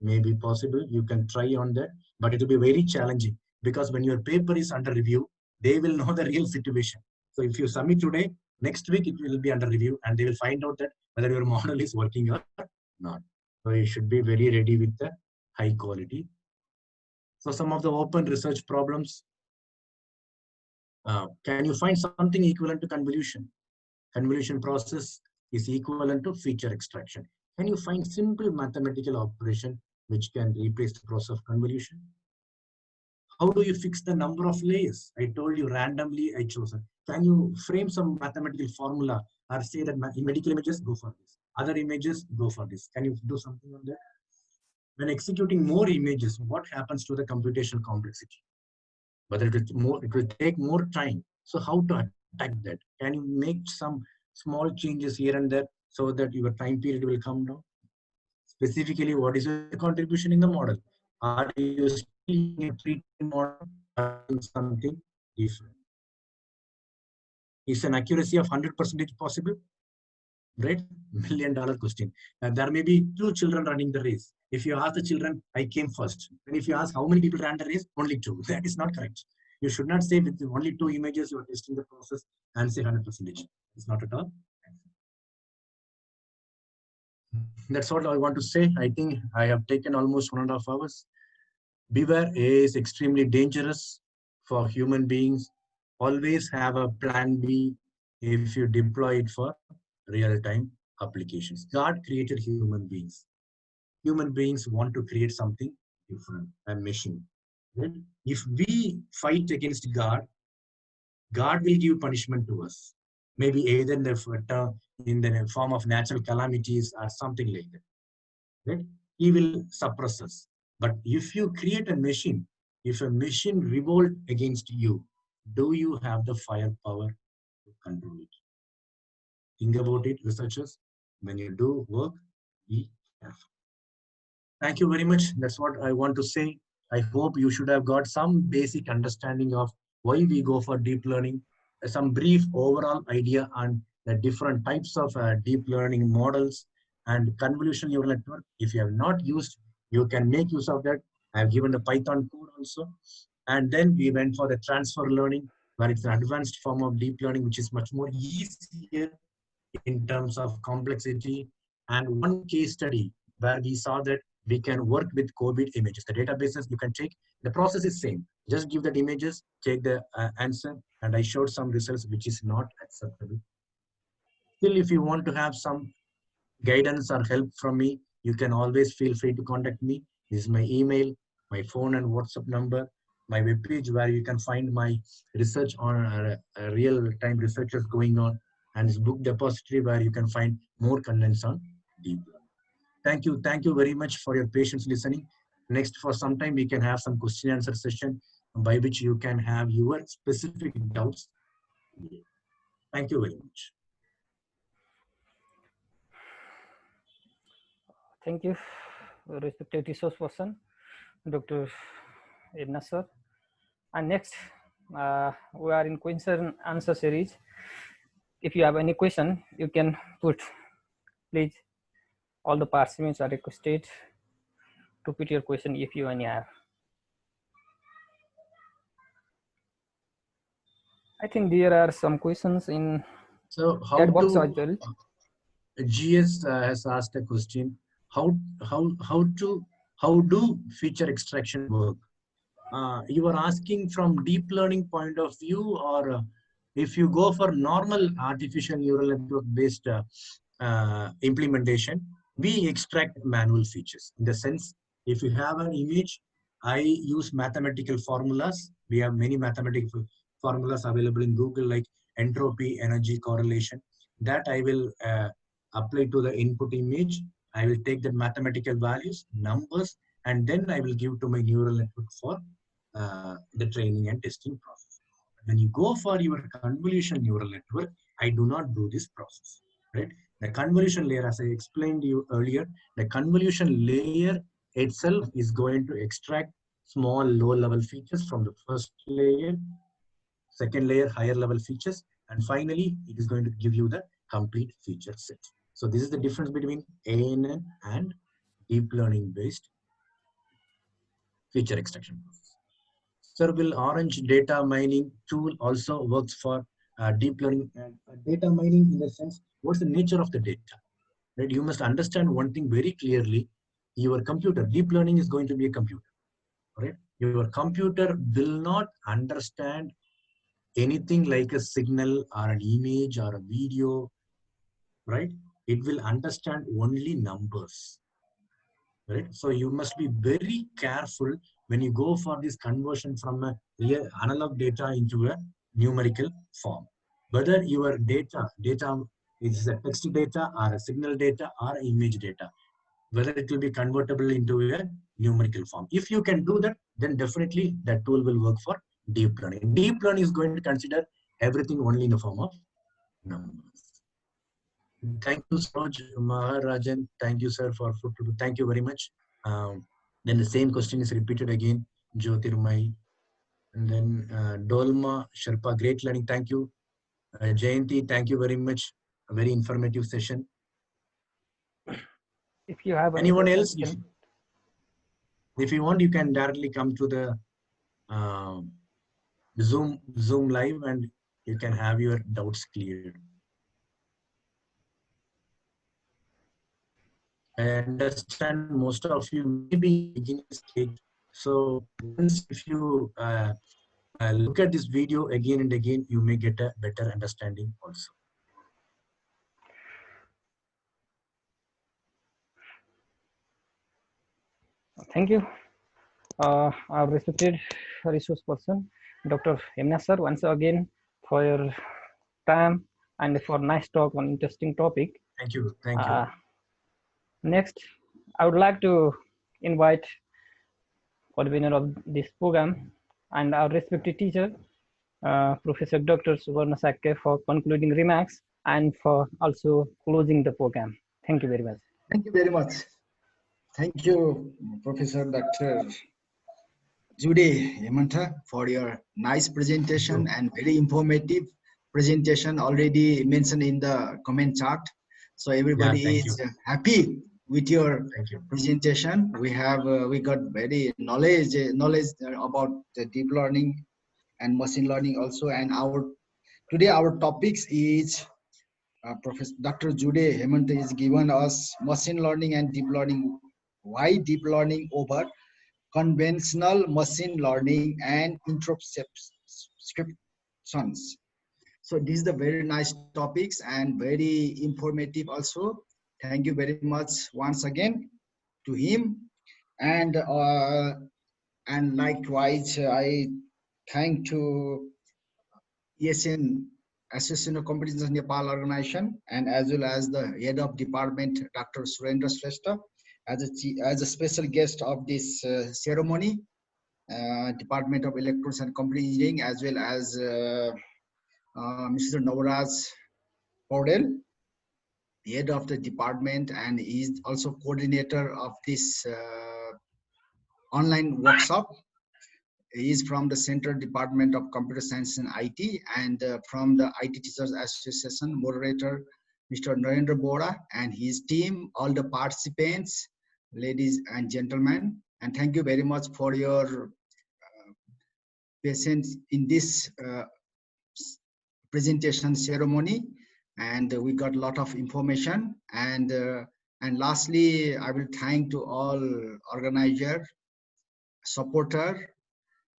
Maybe possible. You can try on that, but it will be very challenging because when your paper is under review, they will know the real situation. So if you submit today, next week it will be under review and they will find out that whether your model is working or not. So you should be very ready with the high quality. So some of the open research problems, can you find something equivalent to convolution? Convolution process is equivalent to feature extraction. Can you find simple mathematical operation which can replace the process of convolution? How do you fix the number of layers? I told you randomly I chose it. Can you frame some mathematical formula or say that in medical images, go for this. Other images, go for this. Can you do something on that? When executing more images, what happens to the computational complexity? Whether it will take more time. So how to attack that? Can you make some small changes here and there so that your time period will come down? Specifically, what is your contribution in the model? Are you still using a treatment model or doing something different? Is an accuracy of 100% possible? Right? $1 million question. There may be 2 children running the race. If you ask the children, I came first. And if you ask how many people ran the race, only 2. That is not correct. You should not say with only 2 images you are testing the process and say 100%. It's not at all. That's what I want to say. I think I have taken almost 1.5 hours. Beware, AI is extremely dangerous for human beings. Always have a plan B if you deploy it for real-time applications. God created human beings. Human beings want to create something different, a machine. Right? If we fight against God, God will give punishment to us. Maybe either in the form of natural calamities or something like that. Right? He will suppress us. But if you create a machine, if a machine revolt against you, do you have the firepower to control it? Think about it, researchers. When you do work, be careful. Thank you very much. That's what I want to say. I hope you should have got some basic understanding of why we go for deep learning, some brief overall idea on the different types of deep learning models and convolutional neural network. If you have not used, you can make use of that. I have given the Python code also. And then we went for the transfer learning, where it's an advanced form of deep learning, which is much more easier in terms of complexity. And one case study where we saw that we can work with COVID images. The databases you can take, the process is same. Just give that images, take the answer, and I showed some results which is not acceptable. Still, if you want to have some guidance or help from me, you can always feel free to contact me. This is my email, my phone and WhatsApp number, my webpage where you can find my research on real-time researches going on, and this book depository where you can find more contents on deep learning. Thank you very much for your patience listening. Next, for some time, we can have some question answer session by which you can have your specific doubts. Thank you very much. Thank you, respected resource person, Dr. Edna sir. And next, we are in question answer series. If you have any question, you can put. Please, all the participants are requested to put your question if you any have. I think there are some questions in chat box as well. GS has asked a question: How do feature extraction work? You are asking from deep learning point of view, or if you go for normal artificial neural network based implementation, we extract manual features. In the sense, if you have an image, I use mathematical formulas. We have many mathematical formulas available in Google, like entropy, energy, correlation. That I will apply to the input image. I will take the mathematical values, numbers, and then I will give to my neural network for the training and testing process. When you go for your convolution neural network, I do not do this process, right? The convolution layer, as I explained to you earlier, the convolution layer itself is going to extract small low-level features from the first layer, second layer, higher level features, and finally, it is going to give you the complete feature set. So this is the difference between ANN and deep learning based feature extraction process. Serval Orange data mining tool also works for deep learning and data mining in the sense, what's the nature of the data? Right? You must understand one thing very clearly. Your computer, deep learning is going to be a computer. Right? Your computer will not understand anything like a signal or an image or a video, right? It will understand only numbers, right? So you must be very careful when you go for this conversion from a real analog data into a numerical form. Whether your data is a text data or a signal data or image data, whether it will be convertible into a numerical form. If you can do that, then definitely that tool will work for deep learning. Deep learning is going to consider everything only in the form of numbers. Thank you, Saroj Maharajan. Thank you, sir, for thank you very much. Then the same question is repeated again, Jyotirmai. And then Dolma Sherpa, great learning. Thank you. Jayanti, thank you very much. A very informative session. If you have any Anyone questions, else? If you want, you can directly come to the Zoom live and you can have your doubts cleared. I understand most of you may be in beginning stage. So once if you look at this video again and again, you may get a better understanding also. thank you, our respected resource person, Dr. Hemna sir, once again for your time and for nice talk on interesting topic. Thank you. Thank you. Next, I would like to invite convener of this program and our respected teacher, Professor Dr. Subarna Sakya, for concluding remarks and for also closing the program. Thank you very much. Thank you very much. Thank you, Professor Dr. Jude Hemanta, for your nice presentation and very informative presentation already mentioned in the comment chart. So everybody is happy with your presentation. We have we got very knowledge about the deep learning and machine learning also. And today our topics is Professor Dr. Jude Hemanta is given us machine learning and deep learning. Why deep learning over conventional machine learning and introscriptions. So these are the very nice topics and very informative also. Thank you very much once again to him. And likewise, I thank to ESN Association of Competitions Nepal organization, and as well as the head of department, Dr. Surendra Shrestha, as a special guest of this ceremony, Department of Electronics and Computer Engineering, as well as Mr. Navaraj Paudel, head of the department, and is also coordinator of this online workshop. He is from the Central Department of Computer Science and IT, and from the IT Teachers Association, moderator Mr. Narendra Bora and his team, all the participants, ladies and gentlemen, and thank you very much for your patience in this presentation ceremony. And we got a lot of information. And lastly, I will thank to all organizer, supporter,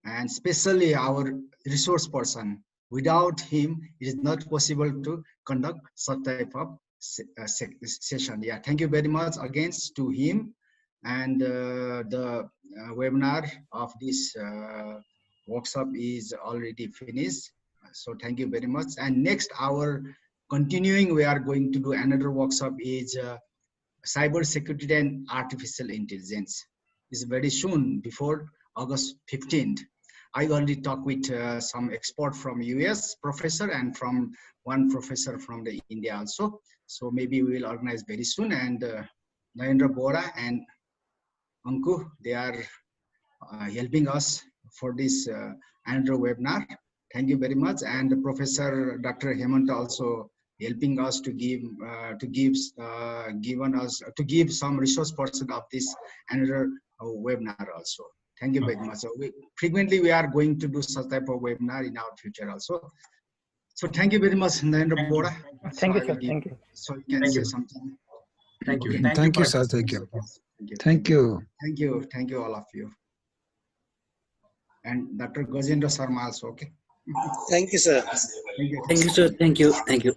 and especially our resource person. Without him, it is not possible to conduct such type of session. Yeah, thank you very much again to him. And the webinar of this workshop is already finished. So thank you very much. And next hour, continuing, we are going to do another workshop is cyber security and artificial intelligence. Is very soon, before August 15th. I already talked with some expert from US professor and from one professor from the India also. So maybe we will organize very soon. And Narendra Bora and Anku, they are helping us for this another webinar. Thank you very much. And Professor Dr. Hemant also helping us to give some resource person of this another webinar also. Thank you very much. So frequently we are going to do such type of webinar in our future also. So thank you very much, Narendra Bora. Thank you, So sir. Thank you. So you can say something. Thank you. Okay. Thank you, for sir. Thank you. Thank you. Thank you. Thank you, all of you. And Dr. Gajendra Sharma also, okay? Thank you, sir. Thank you. Thank you, sir. Thank you. Thank you.